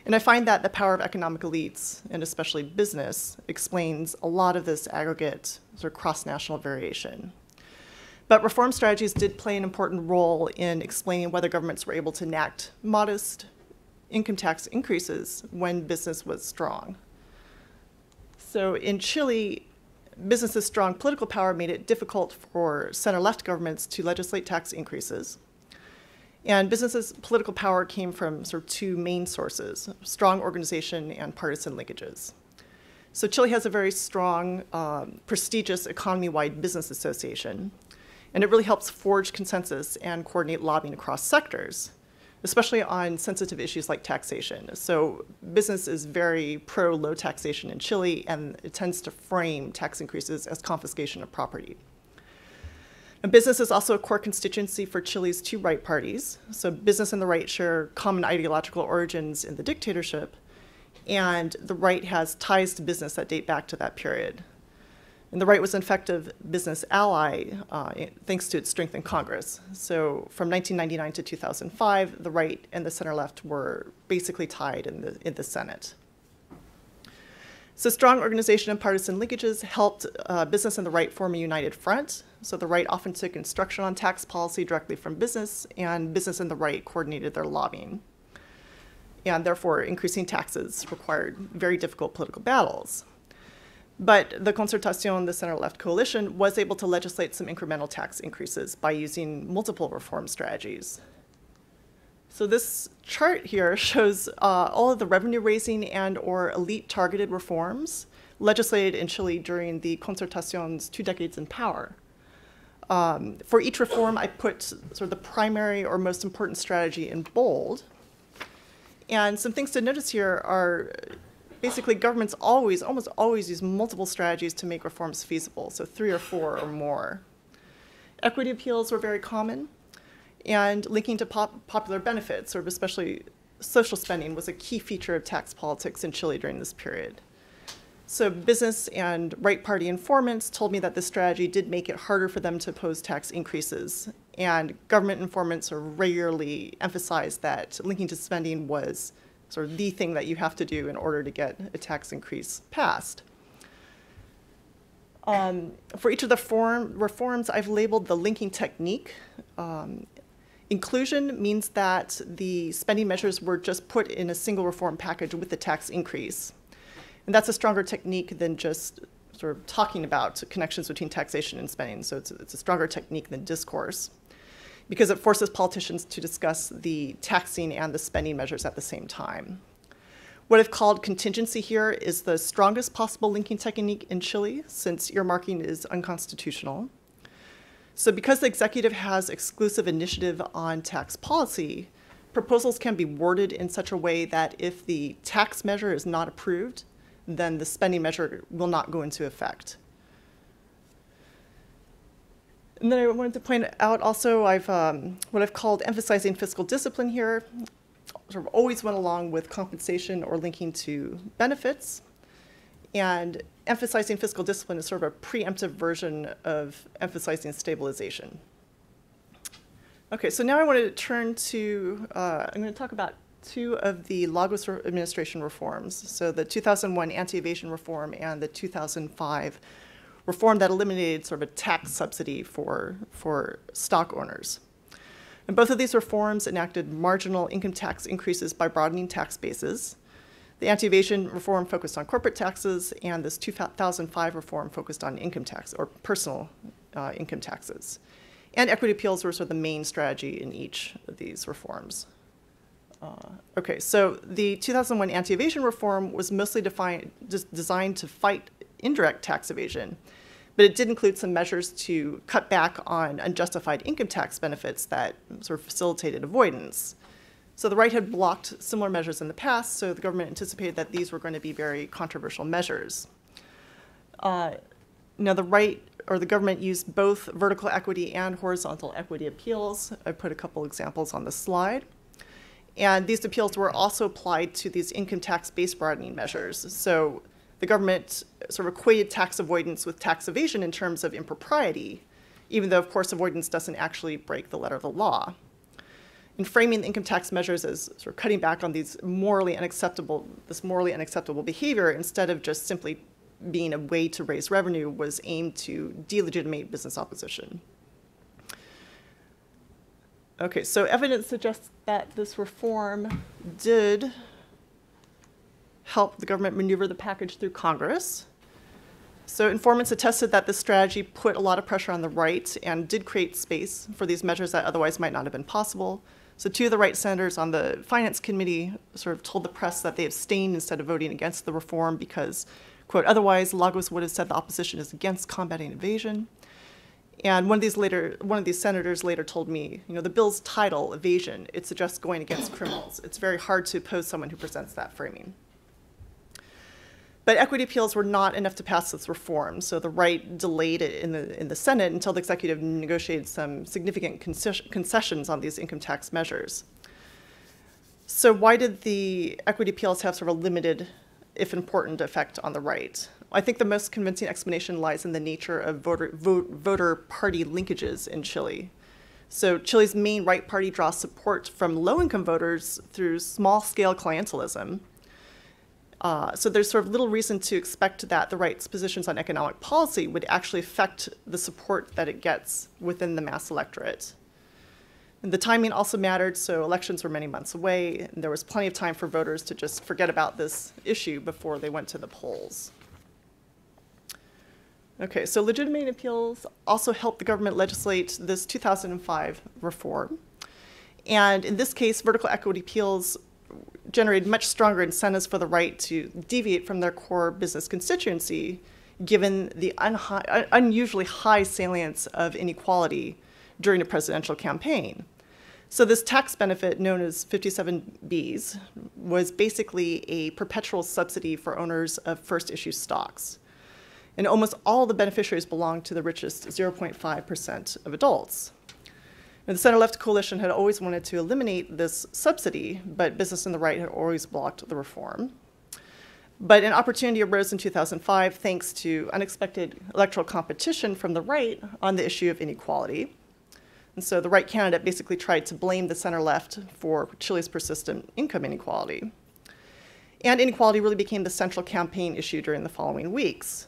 And I find that the power of economic elites, and especially business, explains a lot of this aggregate sort of cross-national variation. But reform strategies did play an important role in explaining whether governments were able to enact modest income tax increases when business was strong. So in Chile, business's strong political power made it difficult for center-left governments to legislate tax increases. And business's political power came from sort of two main sources: strong organization and partisan linkages. So Chile has a very strong, prestigious economy-wide business association, and it really helps forge consensus and coordinate lobbying across sectors, especially on sensitive issues like taxation. So business is very pro-low taxation in Chile, and it tends to frame tax increases as confiscation of property. And business is also a core constituency for Chile's two right parties. So business and the right share common ideological origins in the dictatorship, and the right has ties to business that date back to that period. And the right was an effective business ally thanks to its strength in Congress. So from 1999 to 2005, the right and the center-left were basically tied in the Senate. So strong organization and partisan linkages helped business and the right form a united front. So the right often took instruction on tax policy directly from business, and business and the right coordinated their lobbying. and therefore increasing taxes required very difficult political battles. But the Concertación, the center-left coalition, was able to legislate some incremental tax increases by using multiple reform strategies. So this chart here shows all of the revenue-raising and/or elite-targeted reforms legislated in Chile during the Concertación's 2 decades in power. For each reform, I put sort of the primary or most important strategy in bold. And some things to notice here are basically governments almost always use multiple strategies to make reforms feasible, so 3 or 4 or more. Equity appeals were very common, and linking to popular benefits, or especially social spending, was a key feature of tax politics in Chile during this period. So business and right party informants told me that this strategy did make it harder for them to oppose tax increases, and government informants regularly emphasized that linking to spending was sort of the thing that you have to do in order to get a tax increase passed. For each of the reforms, I've labeled the linking technique. Inclusion means that the spending measures were just put in a single reform package with the tax increase. And that's a stronger technique than just sort of talking about connections between taxation and spending. So it's a stronger technique than discourse, because it forces politicians to discuss the taxing and the spending measures at the same time. What I've called contingency here is the strongest possible linking technique in Chile, since earmarking is unconstitutional. So because the executive has exclusive initiative on tax policy, proposals can be worded in such a way that if the tax measure is not approved, then the spending measure will not go into effect. And then I wanted to point out also what I've called emphasizing fiscal discipline here sort of always went along with compensation or linking to benefits. And emphasizing fiscal discipline is sort of a preemptive version of emphasizing stabilization. Okay, so now I want to turn to, I'm going to talk about 2 of the Lagos administration reforms. So the 2001 anti-evasion reform and the 2005 reform that eliminated sort of a tax subsidy for stock owners. And both of these reforms enacted marginal income tax increases by broadening tax bases. The anti-evasion reform focused on corporate taxes, and this 2005 reform focused on income tax, or personal income taxes. And equity appeals were sort of the main strategy in each of these reforms. Okay, so the 2001 anti-evasion reform was mostly designed to fight indirect tax evasion, but it did include some measures to cut back on unjustified income tax benefits that sort of facilitated avoidance. So the right had blocked similar measures in the past, so the government anticipated that these were going to be very controversial measures. Now the right, or the government, used both vertical equity and horizontal equity appeals. I put a couple examples on the slide. And these appeals were also applied to these income tax base broadening measures. So the government sort of equated tax avoidance with tax evasion in terms of impropriety, even though, of course, avoidance doesn't actually break the letter of the law. In framing the income tax measures as sort of cutting back on this morally unacceptable behavior, instead of just simply being a way to raise revenue, was aimed to delegitimate business opposition. Okay, so evidence suggests that this reform did help the government maneuver the package through Congress. So informants attested that this strategy put a lot of pressure on the right and did create space for these measures that otherwise might not have been possible. So 2 of the right senators on the Finance Committee sort of told the press that they abstained instead of voting against the reform because, quote, otherwise Lagos would have said the opposition is against combating evasion. And one of these senators later told me, the bill's title, Evasion, it suggests going against criminals. It's very hard to oppose someone who presents that framing. But equity appeals were not enough to pass this reform, so the right delayed it in the Senate until the executive negotiated some significant concessions on these income tax measures. So why did the equity appeals have sort of a limited, if important, effect on the right? I think the most convincing explanation lies in the nature of voter party linkages in Chile. So Chile's main right party draws support from low-income voters through small-scale clientelism. So there's sort of little reason to expect that the right's positions on economic policy would actually affect the support that it gets within the mass electorate. And the timing also mattered, so elections were many months away, and there was plenty of time for voters to just forget about this issue before they went to the polls. Okay, so legitimating appeals also helped the government legislate this 2005 reform. And in this case, vertical equity appeals generated much stronger incentives for the right to deviate from their core business constituency, given the unusually high salience of inequality during a presidential campaign. So this tax benefit, known as 57Bs, was basically a perpetual subsidy for owners of first issue stocks. And almost all the beneficiaries belonged to the richest 0.5% of adults. And the center-left coalition had always wanted to eliminate this subsidy, but business and the right had always blocked the reform. But an opportunity arose in 2005 thanks to unexpected electoral competition from the right on the issue of inequality. And so the right candidate basically tried to blame the center-left for Chile's persistent income inequality. And inequality really became the central campaign issue during the following weeks.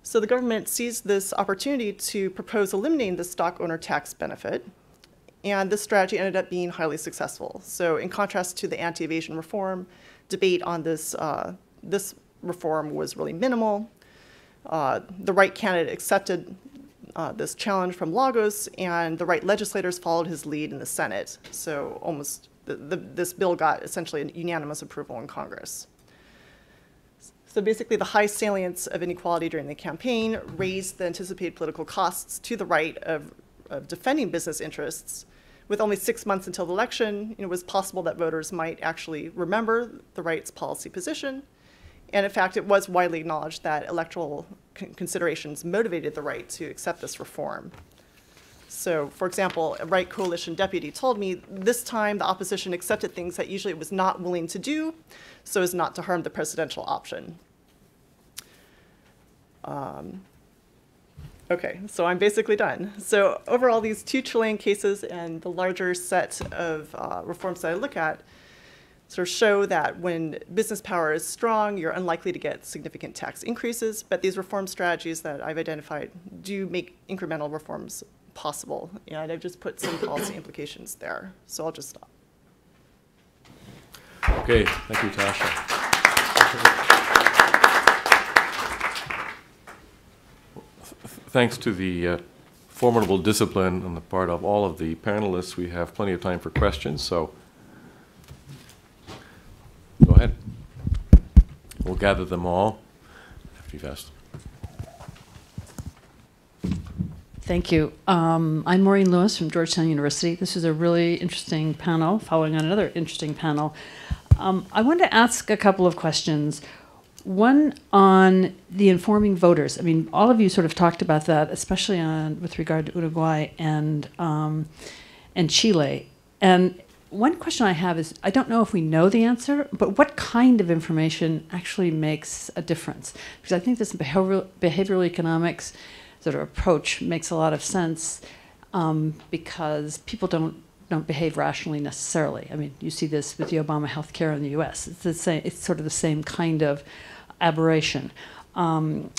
So the government seized this opportunity to propose eliminating the stock owner tax benefit, and this strategy ended up being highly successful. So in contrast to the anti-evasion reform, debate on this reform was really minimal. The right candidate accepted this challenge from Lagos, and the right legislators followed his lead in the Senate. So almost this bill got essentially an unanimous approval in Congress. So basically, the high salience of inequality during the campaign raised the anticipated political costs to the right of defending business interests. With only 6 months until the election, it was possible that voters might actually remember the right's policy position. And in fact, it was widely acknowledged that electoral considerations motivated the right to accept this reform. So, for example, a right coalition deputy told me this time the opposition accepted things that usually it was not willing to do so as not to harm the presidential option. Okay, so I'm basically done. So overall, these two Chilean cases and the larger set of reforms that I look at sort of show that when business power is strong, you're unlikely to get significant tax increases, but these reform strategies that I've identified do make incremental reforms possible, and I've just put some policy implications there. So I'll just stop. Okay, thank you, Tasha. Thanks to the formidable discipline on the part of all of the panelists, we have plenty of time for questions, so go ahead. We'll gather them all after you've asked. Thank you. I'm Maureen Lewis from Georgetown University. This is a really interesting panel, following on another interesting panel. I wanted to ask a couple of questions. One on the informing voters. I mean, all of you sort of talked about that, especially with regard to Uruguay and Chile. And one question I have is, I don't know if we know the answer, but what kind of information actually makes a difference? Because I think this behavioral economics sort of approach makes a lot of sense because people don't behave rationally necessarily. I mean, you see this with the Obama healthcare in the U.S. It's the same. It's sort of the same kind of aberration. And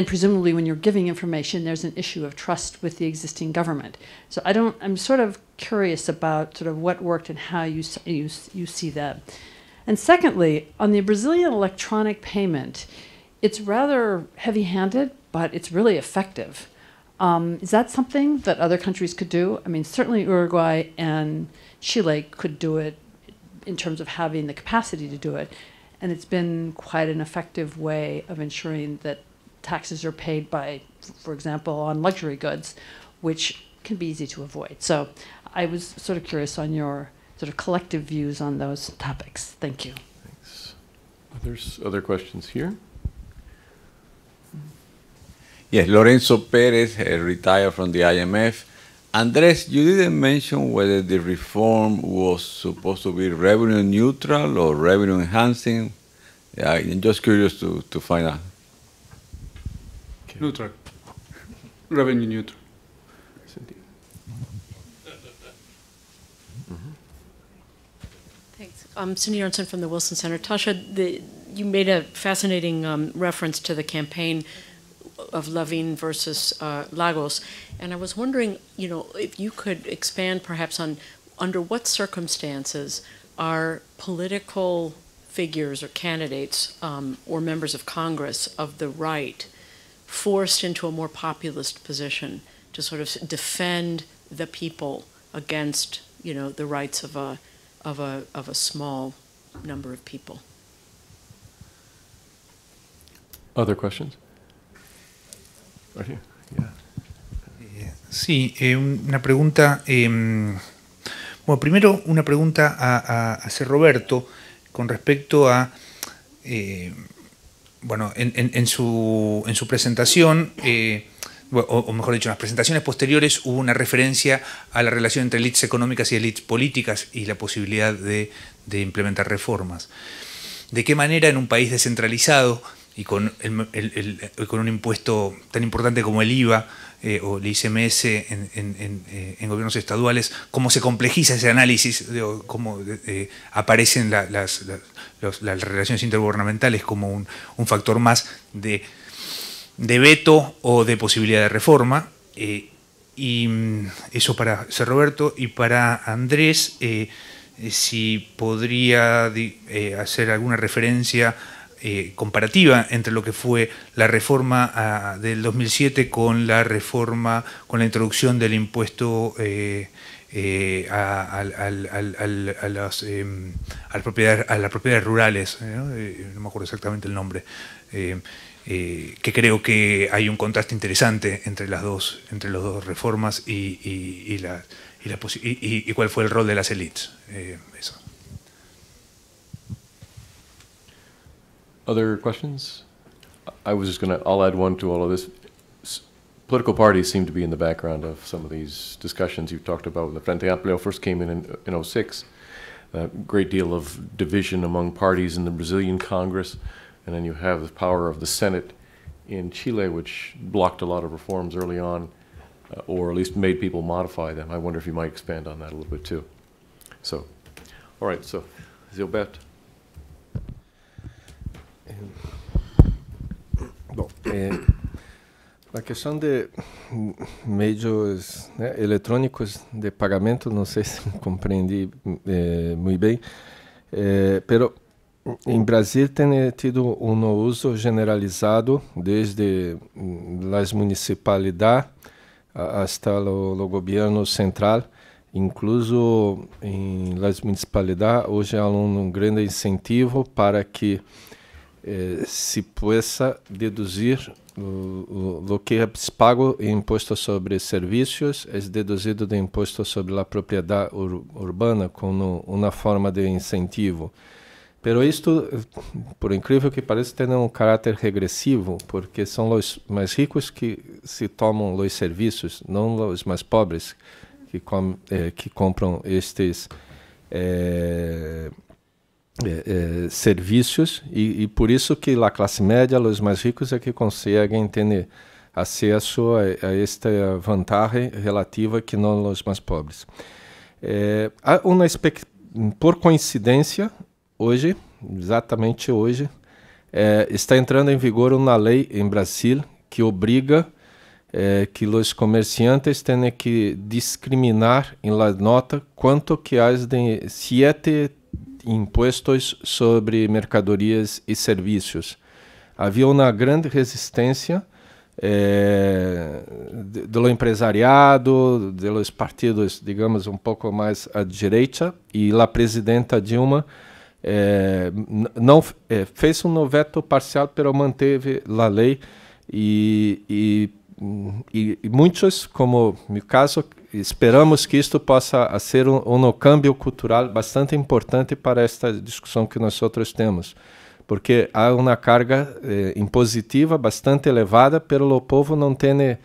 presumably, when you're giving information, there's an issue of trust with the existing government. So I'm sort of curious about sort of what worked and how you see that. And secondly, on the Brazilian electronic payment, it's rather heavy-handed, but it's really effective. Is that something that other countries could do? I mean, certainly Uruguay and Chile could do it in terms of having the capacity to do it. And it's been quite an effective way of ensuring that taxes are paid by, for example, on luxury goods, which can be easy to avoid. So I was sort of curious on your sort of collective views on those topics. Thank you. Thanks. There's other questions here. Yes, Lorenzo Perez, retired from the IMF. Andres, you didn't mention whether the reform was supposed to be revenue neutral or revenue enhancing. I'm just curious to find out. Okay. Neutral. Revenue neutral. Thanks. Cindy Arnson from the Wilson Center. Tasha, you made a fascinating reference to the campaign. of Lavin versus Lagos. And I was wondering, you know, if you could expand perhaps on under what circumstances are political figures or candidates or members of Congress of the right forced into a more populist position to sort of defend the people against, you know, the rights of a small number of people. Other questions? Right here. Yeah. Sí, una pregunta. Bueno, primero una pregunta a hacer Roberto con respecto a, bueno, en su presentación, o mejor dicho, en las presentaciones posteriores hubo una referencia a la relación entre élites económicas y élites políticas y la posibilidad de implementar reformas. ¿De qué manera en un país descentralizado y con un impuesto tan importante como el IVA o el ICMS en gobiernos estaduales, cómo se complejiza ese análisis, cómo aparecen las relaciones intergubernamentales como un factor más de veto o de posibilidad de reforma? Y eso para Ser Roberto. Y para Andrés, si podría hacer alguna referencia comparativa entre lo que fue la reforma del 2007 con la reforma, con la introducción del impuesto a las propiedades rurales, ¿no? No me acuerdo exactamente el nombre, que creo que hay un contraste interesante entre las dos reformas y cuál fue el rol de las élites. Eso. Other questions? I was just I'll add one to all of this. Political parties seem to be in the background of some of these discussions you've talked about. When the Frente Amplio first came in 2006, a great deal of division among parties in the Brazilian Congress, and then you have the power of the Senate in Chile, which blocked a lot of reforms early on, or at least made people modify them. I wonder if you might expand on that a little bit too. So, all right, so Gilberto. Bom, a questão de meios, né, eletrônicos de pagamento, não sei se compreendi muito bem, pero em Brasil tem tido uso generalizado desde as municipalidades até o governo central. Incluso em las municipalidades hoje há grande incentivo para que se possa deduzir o que é pago em imposto sobre serviços, é deduzido do imposto sobre a propriedade urbana como uma forma de incentivo. Pero isto, por incrível que pareça, tem caráter regressivo, porque são os mais ricos que se tomam os serviços, não os mais pobres que compram estes serviços, e por isso que a classe média, os mais ricos, é que conseguem ter acesso a esta vantagem relativa que não os mais pobres. Há por coincidência, hoje, exatamente hoje, está entrando em vigor uma lei em Brasil que obriga que os comerciantes tenham que discriminar em la nota quanto que há de 7 impostos sobre mercadorias e serviços. Havia uma grande resistência do empresariado, dos partidos, digamos, um pouco mais à direita, e a presidenta Dilma não fez veto parcial, mas manteve a lei, e muitos, como no caso, esperamos que isto possa ser um câmbio cultural bastante importante para esta discussão que nós temos, porque há uma carga impositiva bastante elevada, pero o povo não tem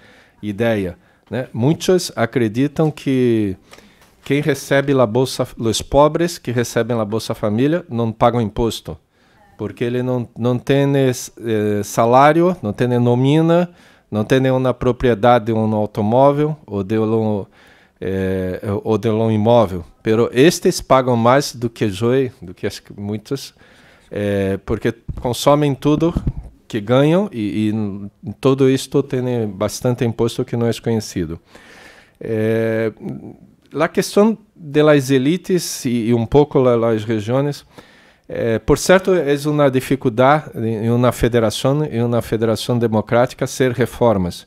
ideia, né? Muitos acreditam que quem recebe a bolsa, os pobres que recebem a Bolsa Família, não pagam imposto, porque ele não tem salário, não tem nomina, não tem nenhuma propriedade de um automóvel ou de um imóvel. Pero estes pagam mais do que muitos, porque consomem tudo que ganham e todo isto tem bastante imposto que não é conhecido. A questão das elites e um pouco das regiões, por certo, é uma dificuldade em uma federação democrática ser reformas.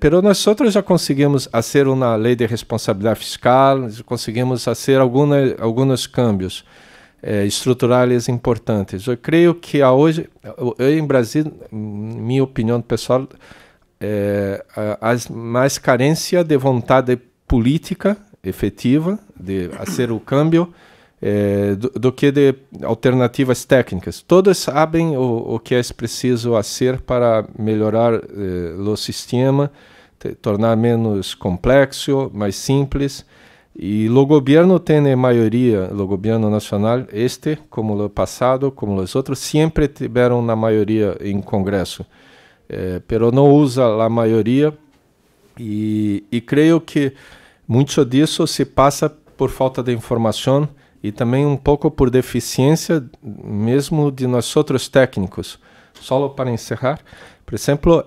Pero nós já conseguimos fazer uma lei de responsabilidade fiscal, conseguimos fazer alguns cambios estruturais importantes. Eu creio que hoje, em Brasil, minha opinião pessoal, há mais carência de vontade política efetiva de fazer o câmbio do que de alternativas técnicas. Todos sabem o que é preciso fazer para melhorar o sistema, tornar menos complexo, mais simples. E o governo tem maioria, o governo nacional, como o passado, como os outros, sempre tiveram na maioria em Congresso, pero não usa a maioria e creio que muito disso se passa por falta de informação e também um pouco por deficiência mesmo de nós outros técnicos. Só para encerrar, por exemplo,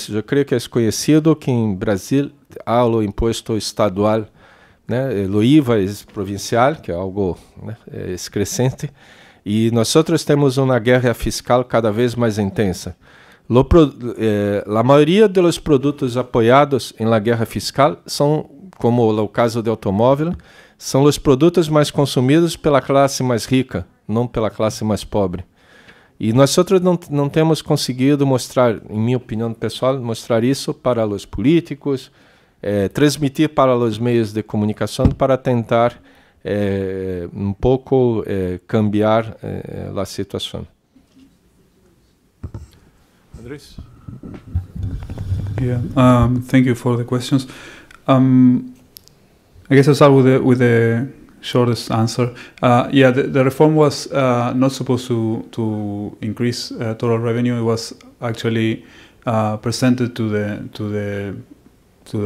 eu creio que é conhecido que em Brasil há o imposto estadual, né, o IVA provincial, que é algo, né, crescente, e nós temos uma guerra fiscal cada vez mais intensa. A maioria dos produtos apoiados em la guerra fiscal são, como o caso do automóvel, são os produtos mais consumidos pela classe mais rica, não pela classe mais pobre. E nós não temos conseguido mostrar, em minha opinião pessoal, mostrar isso para os políticos, transmitir para os meios de comunicação para tentar um pouco cambiar a situação. Andrés? Yeah, thank you for the questions. I guess I'll start with the shortest answer. Yeah, the reform was not supposed to increase total revenue. It was actually presented to the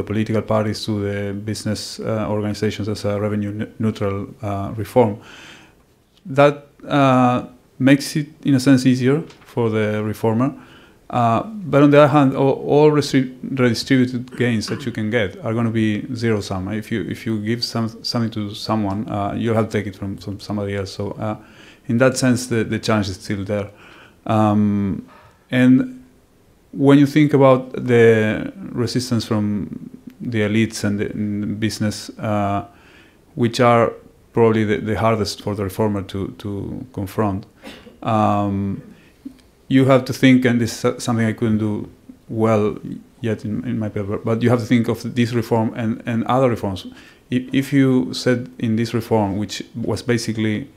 political parties, to the business organizations as a revenue neutral reform. That makes it, in a sense, easier for the reformer. But on the other hand, all redistributed gains that you can get are going to be zero sum. If you give something to someone, you'll have to take it from somebody else. So in that sense, the challenge is still there. And when you think about the resistance from the elites and the business, which are probably the hardest for the reformer to confront, you have to think, and this is something I couldn't do well yet in my paper, but you have to think of this reform and other reforms. If you said in this reform, which was basically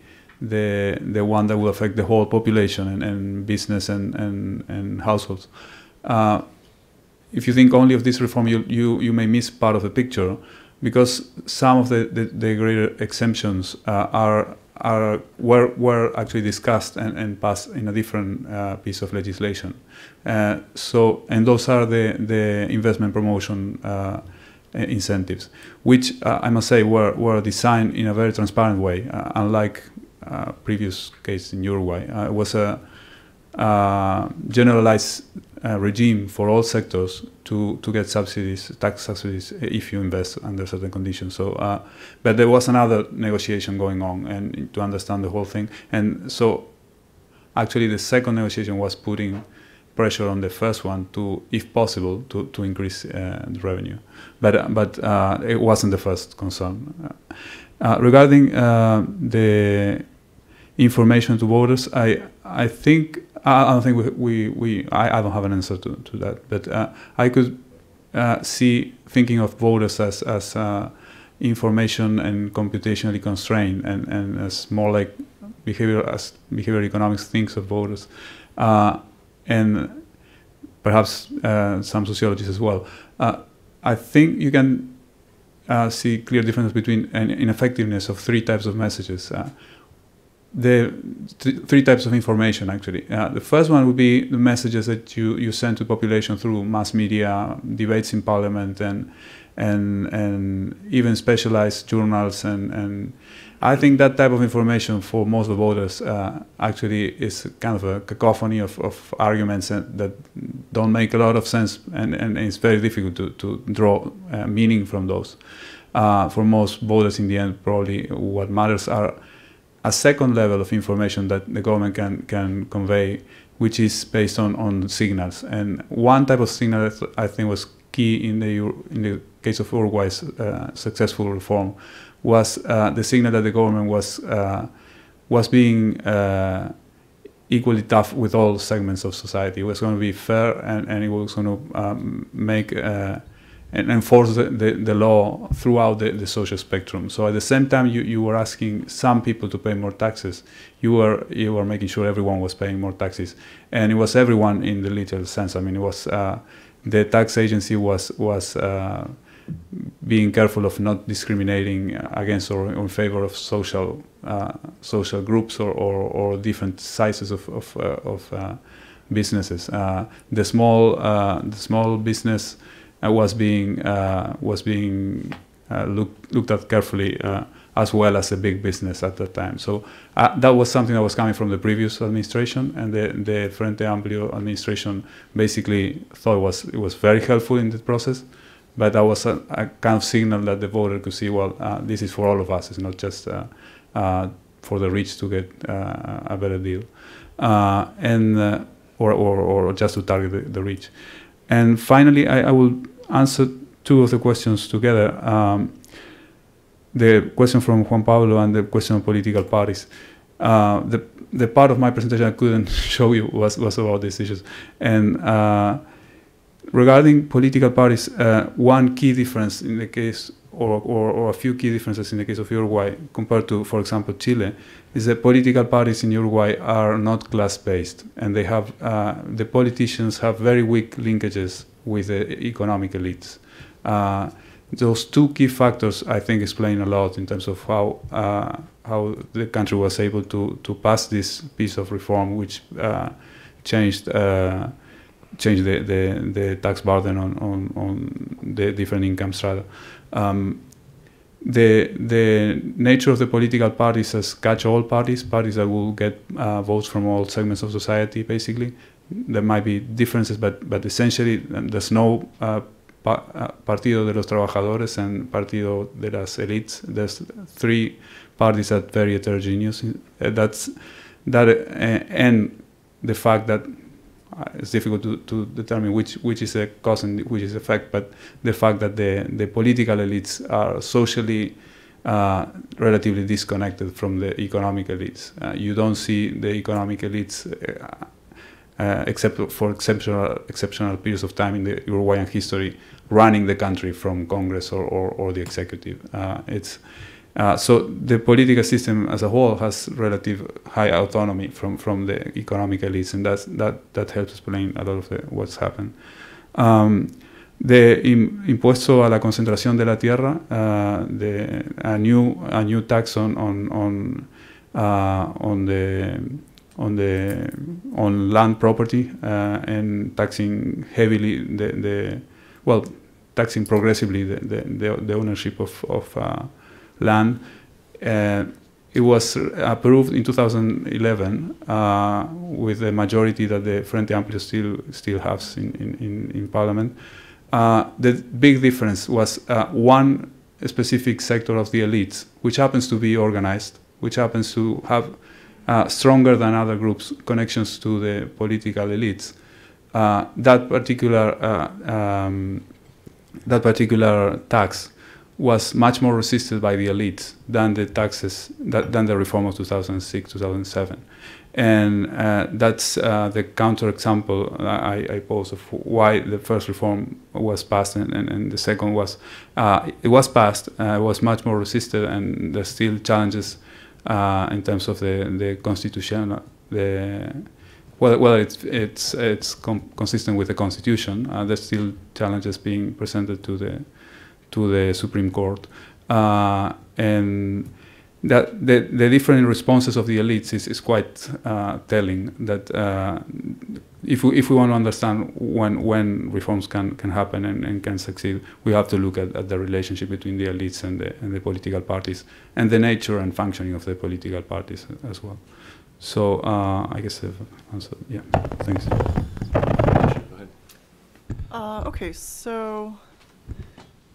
the one that will affect the whole population and business and households, if you think only of this reform, you may miss part of the picture, because some of the greater exemptions were actually discussed and passed in a different piece of legislation. And those are the investment promotion incentives, which I must say were designed in a very transparent way, unlike previous case in Uruguay. It was a generalized regime for all sectors to get subsidies, tax subsidies, if you invest under certain conditions. So, but there was another negotiation going on, and to understand the whole thing. And so, actually, the second negotiation was putting pressure on the first one to, if possible, to increase the revenue. But it wasn't the first concern. Regarding the information to voters, I don't think I don't have an answer to that, but I could see thinking of voters as information and computationally constrained, and as more like behavioral economics thinks of voters, and perhaps some sociologists as well. I think you can see clear difference between an ineffectiveness of three types of messages. The three types of information, actually. The first one would be the messages that you send to the population through mass media, debates in parliament, and even specialized journals and I think that type of information for most of the voters actually is kind of a cacophony of arguments that don't make a lot of sense, and it's very difficult to draw meaning from those. For most voters, in the end, probably what matters are a second level of information that the government can convey, which is based on signals. And one type of signal that I think was key in the case of Uruguay's successful reform was the signal that the government was being equally tough with all segments of society. It was going to be fair, and it was going to make and enforce the law throughout the social spectrum. So at the same time you were asking some people to pay more taxes, you were making sure everyone was paying more taxes, and it was everyone in the literal sense. I mean, it was the tax agency was being careful of not discriminating against or in favor of social groups or different sizes of businesses. The small business was being looked at carefully, as well as the big business at the time. So that was something that was coming from the previous administration, and the Frente Amplio administration basically thought it was very helpful in the process. But that was a kind of signal that the voter could see, well, this is for all of us. It's not just for the rich to get a better deal, or just to target the rich. And finally, I will answer two of the questions together. The question from Juan Pablo and the question of political parties. The part of my presentation I couldn't show you was about these issues. And regarding political parties, one key difference in the case, or a few key differences in the case of Uruguay compared to, for example, Chile, is that political parties in Uruguay are not class-based, and they have the politicians have very weak linkages with the economic elites. Those two key factors, I think, explain a lot in terms of how the country was able to pass this piece of reform, which changed the tax burden on the different income strata. The nature of the political parties as catch-all parties that will get votes from all segments of society, basically. There might be differences, but essentially there's no Partido de los Trabajadores and Partido de las Elites. There's three parties that are very heterogeneous. And the fact that it's difficult to determine which is a cause and which is effect, but the fact that the political elites are socially relatively disconnected from the economic elites. You don't see the economic elites, except for exceptional periods of time in the Uruguayan history, running the country from Congress or the executive. So the political system as a whole has relative high autonomy from the economic elites, and that helps explain a lot of what's happened. The impuesto a la concentración de la tierra, a new tax on land property, and taxing heavily taxing progressively the ownership of land. It was approved in 2011 with the majority that the Frente Amplio still has in Parliament. The big difference was one specific sector of the elites, which happens to be organized, which happens to have stronger than other groups connections to the political elites. That particular tax was much more resisted by the elites than the taxes, than the reform of 2006, 2007. And that's the counterexample I pose of why the first reform was passed and the second was, it was passed, it was much more resisted, and there's still challenges in terms of the constitution, whether it's consistent with the constitution. There's still challenges being presented to the Supreme Court, and that the different responses of the elites is quite telling. That if we want to understand when reforms can happen and can succeed, we have to look at the relationship between the elites and the political parties, and the nature and functioning of the political parties as well. So I guess I've answered. Yeah, thanks. Okay, so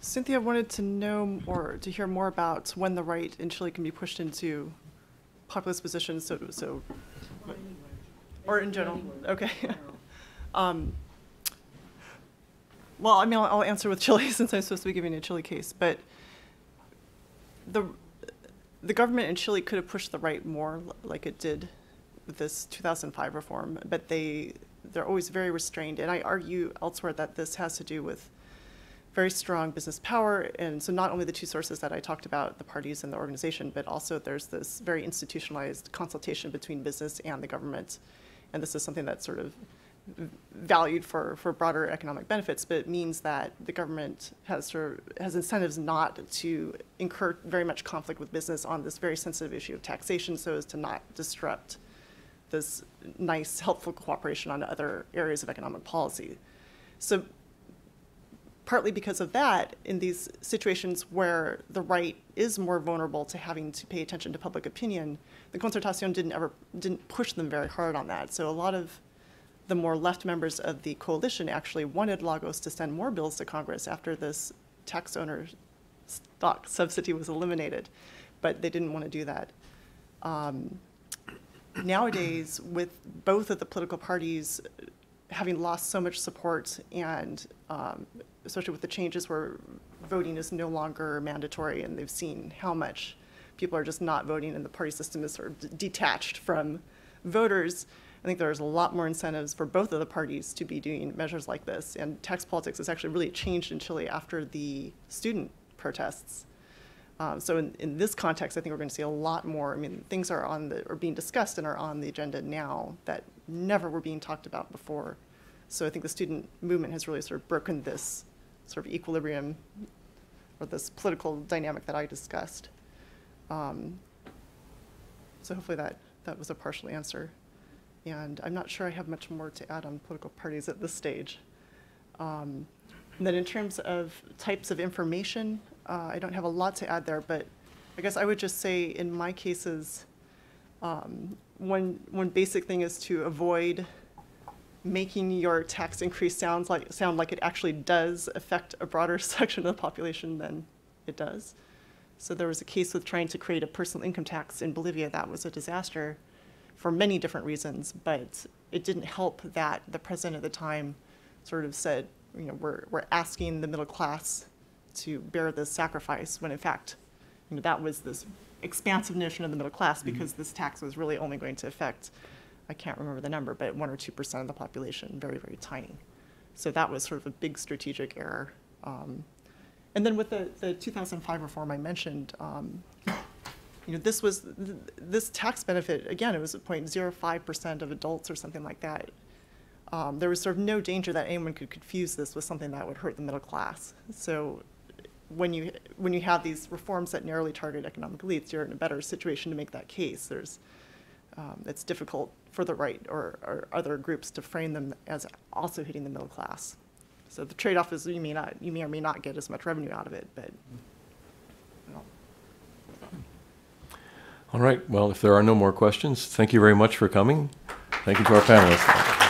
Cynthia wanted to know or to hear more about when the right in Chile can be pushed into populist positions. So or in general. Okay. Well, I mean, I'll answer with Chile since I'm supposed to be giving a Chile case, but the government in Chile could have pushed the right more, like it did with this 2005 reform, but they're always very restrained. And I argue elsewhere that this has to do with very strong business power. And so not only the two sources that I talked about, the parties and the organization, but also there's this very institutionalized consultation between business and the government. And this is something that's sort of valued for broader economic benefits, but it means that the government has incentives not to incur very much conflict with business on this very sensitive issue of taxation, so as to not disrupt this nice, helpful cooperation on other areas of economic policy. So partly because of that, in these situations where the right is more vulnerable to having to pay attention to public opinion, the Concertación didn't push them very hard on that. So a lot of the more left members of the coalition actually wanted Lagos to send more bills to Congress after this tax owner stock subsidy was eliminated, but they didn't want to do that. Nowadays, with both of the political parties having lost so much support, and especially with the changes where voting is no longer mandatory, and they've seen how much people are just not voting, and the party system is sort of detached from voters, I think there's a lot more incentives for both of the parties to be doing measures like this. And tax politics has actually really changed in Chile after the student protests. So in this context, I think we're going to see a lot more. I mean, things are being discussed and are on the agenda now that never were being talked about before. So I think the student movement has really sort of broken this sort of equilibrium or this political dynamic that I discussed. So hopefully that was a partial answer. And I'm not sure I have much more to add on political parties at this stage. And then in terms of types of information, I don't have a lot to add there, but I guess I would just say in my cases, one basic thing is to avoid making your tax increase sound like it actually does affect a broader section of the population than it does. So there was a case with trying to create a personal income tax in Bolivia that was a disaster for many different reasons, but it didn't help that the president at the time sort of said, you know, we're asking the middle class to bear this sacrifice, when in fact, you know, that was this expansive notion of the middle class, because this tax was really only going to affect, I can't remember the number, but 1 or 2% of the population, very, very tiny. So that was sort of a big strategic error. And then with the 2005 reform I mentioned, you know, this tax benefit, again, it was at 0.05% of adults or something like that. There was sort of no danger that anyone could confuse this with something that would hurt the middle class. So when you have these reforms that narrowly target economic elites, you're in a better situation to make that case. It's difficult for the right or other groups to frame them as also hitting the middle class. So the trade-off is you may or may not get as much revenue out of it, but you know. All right. Well, if there are no more questions, thank you very much for coming. Thank you to our panelists.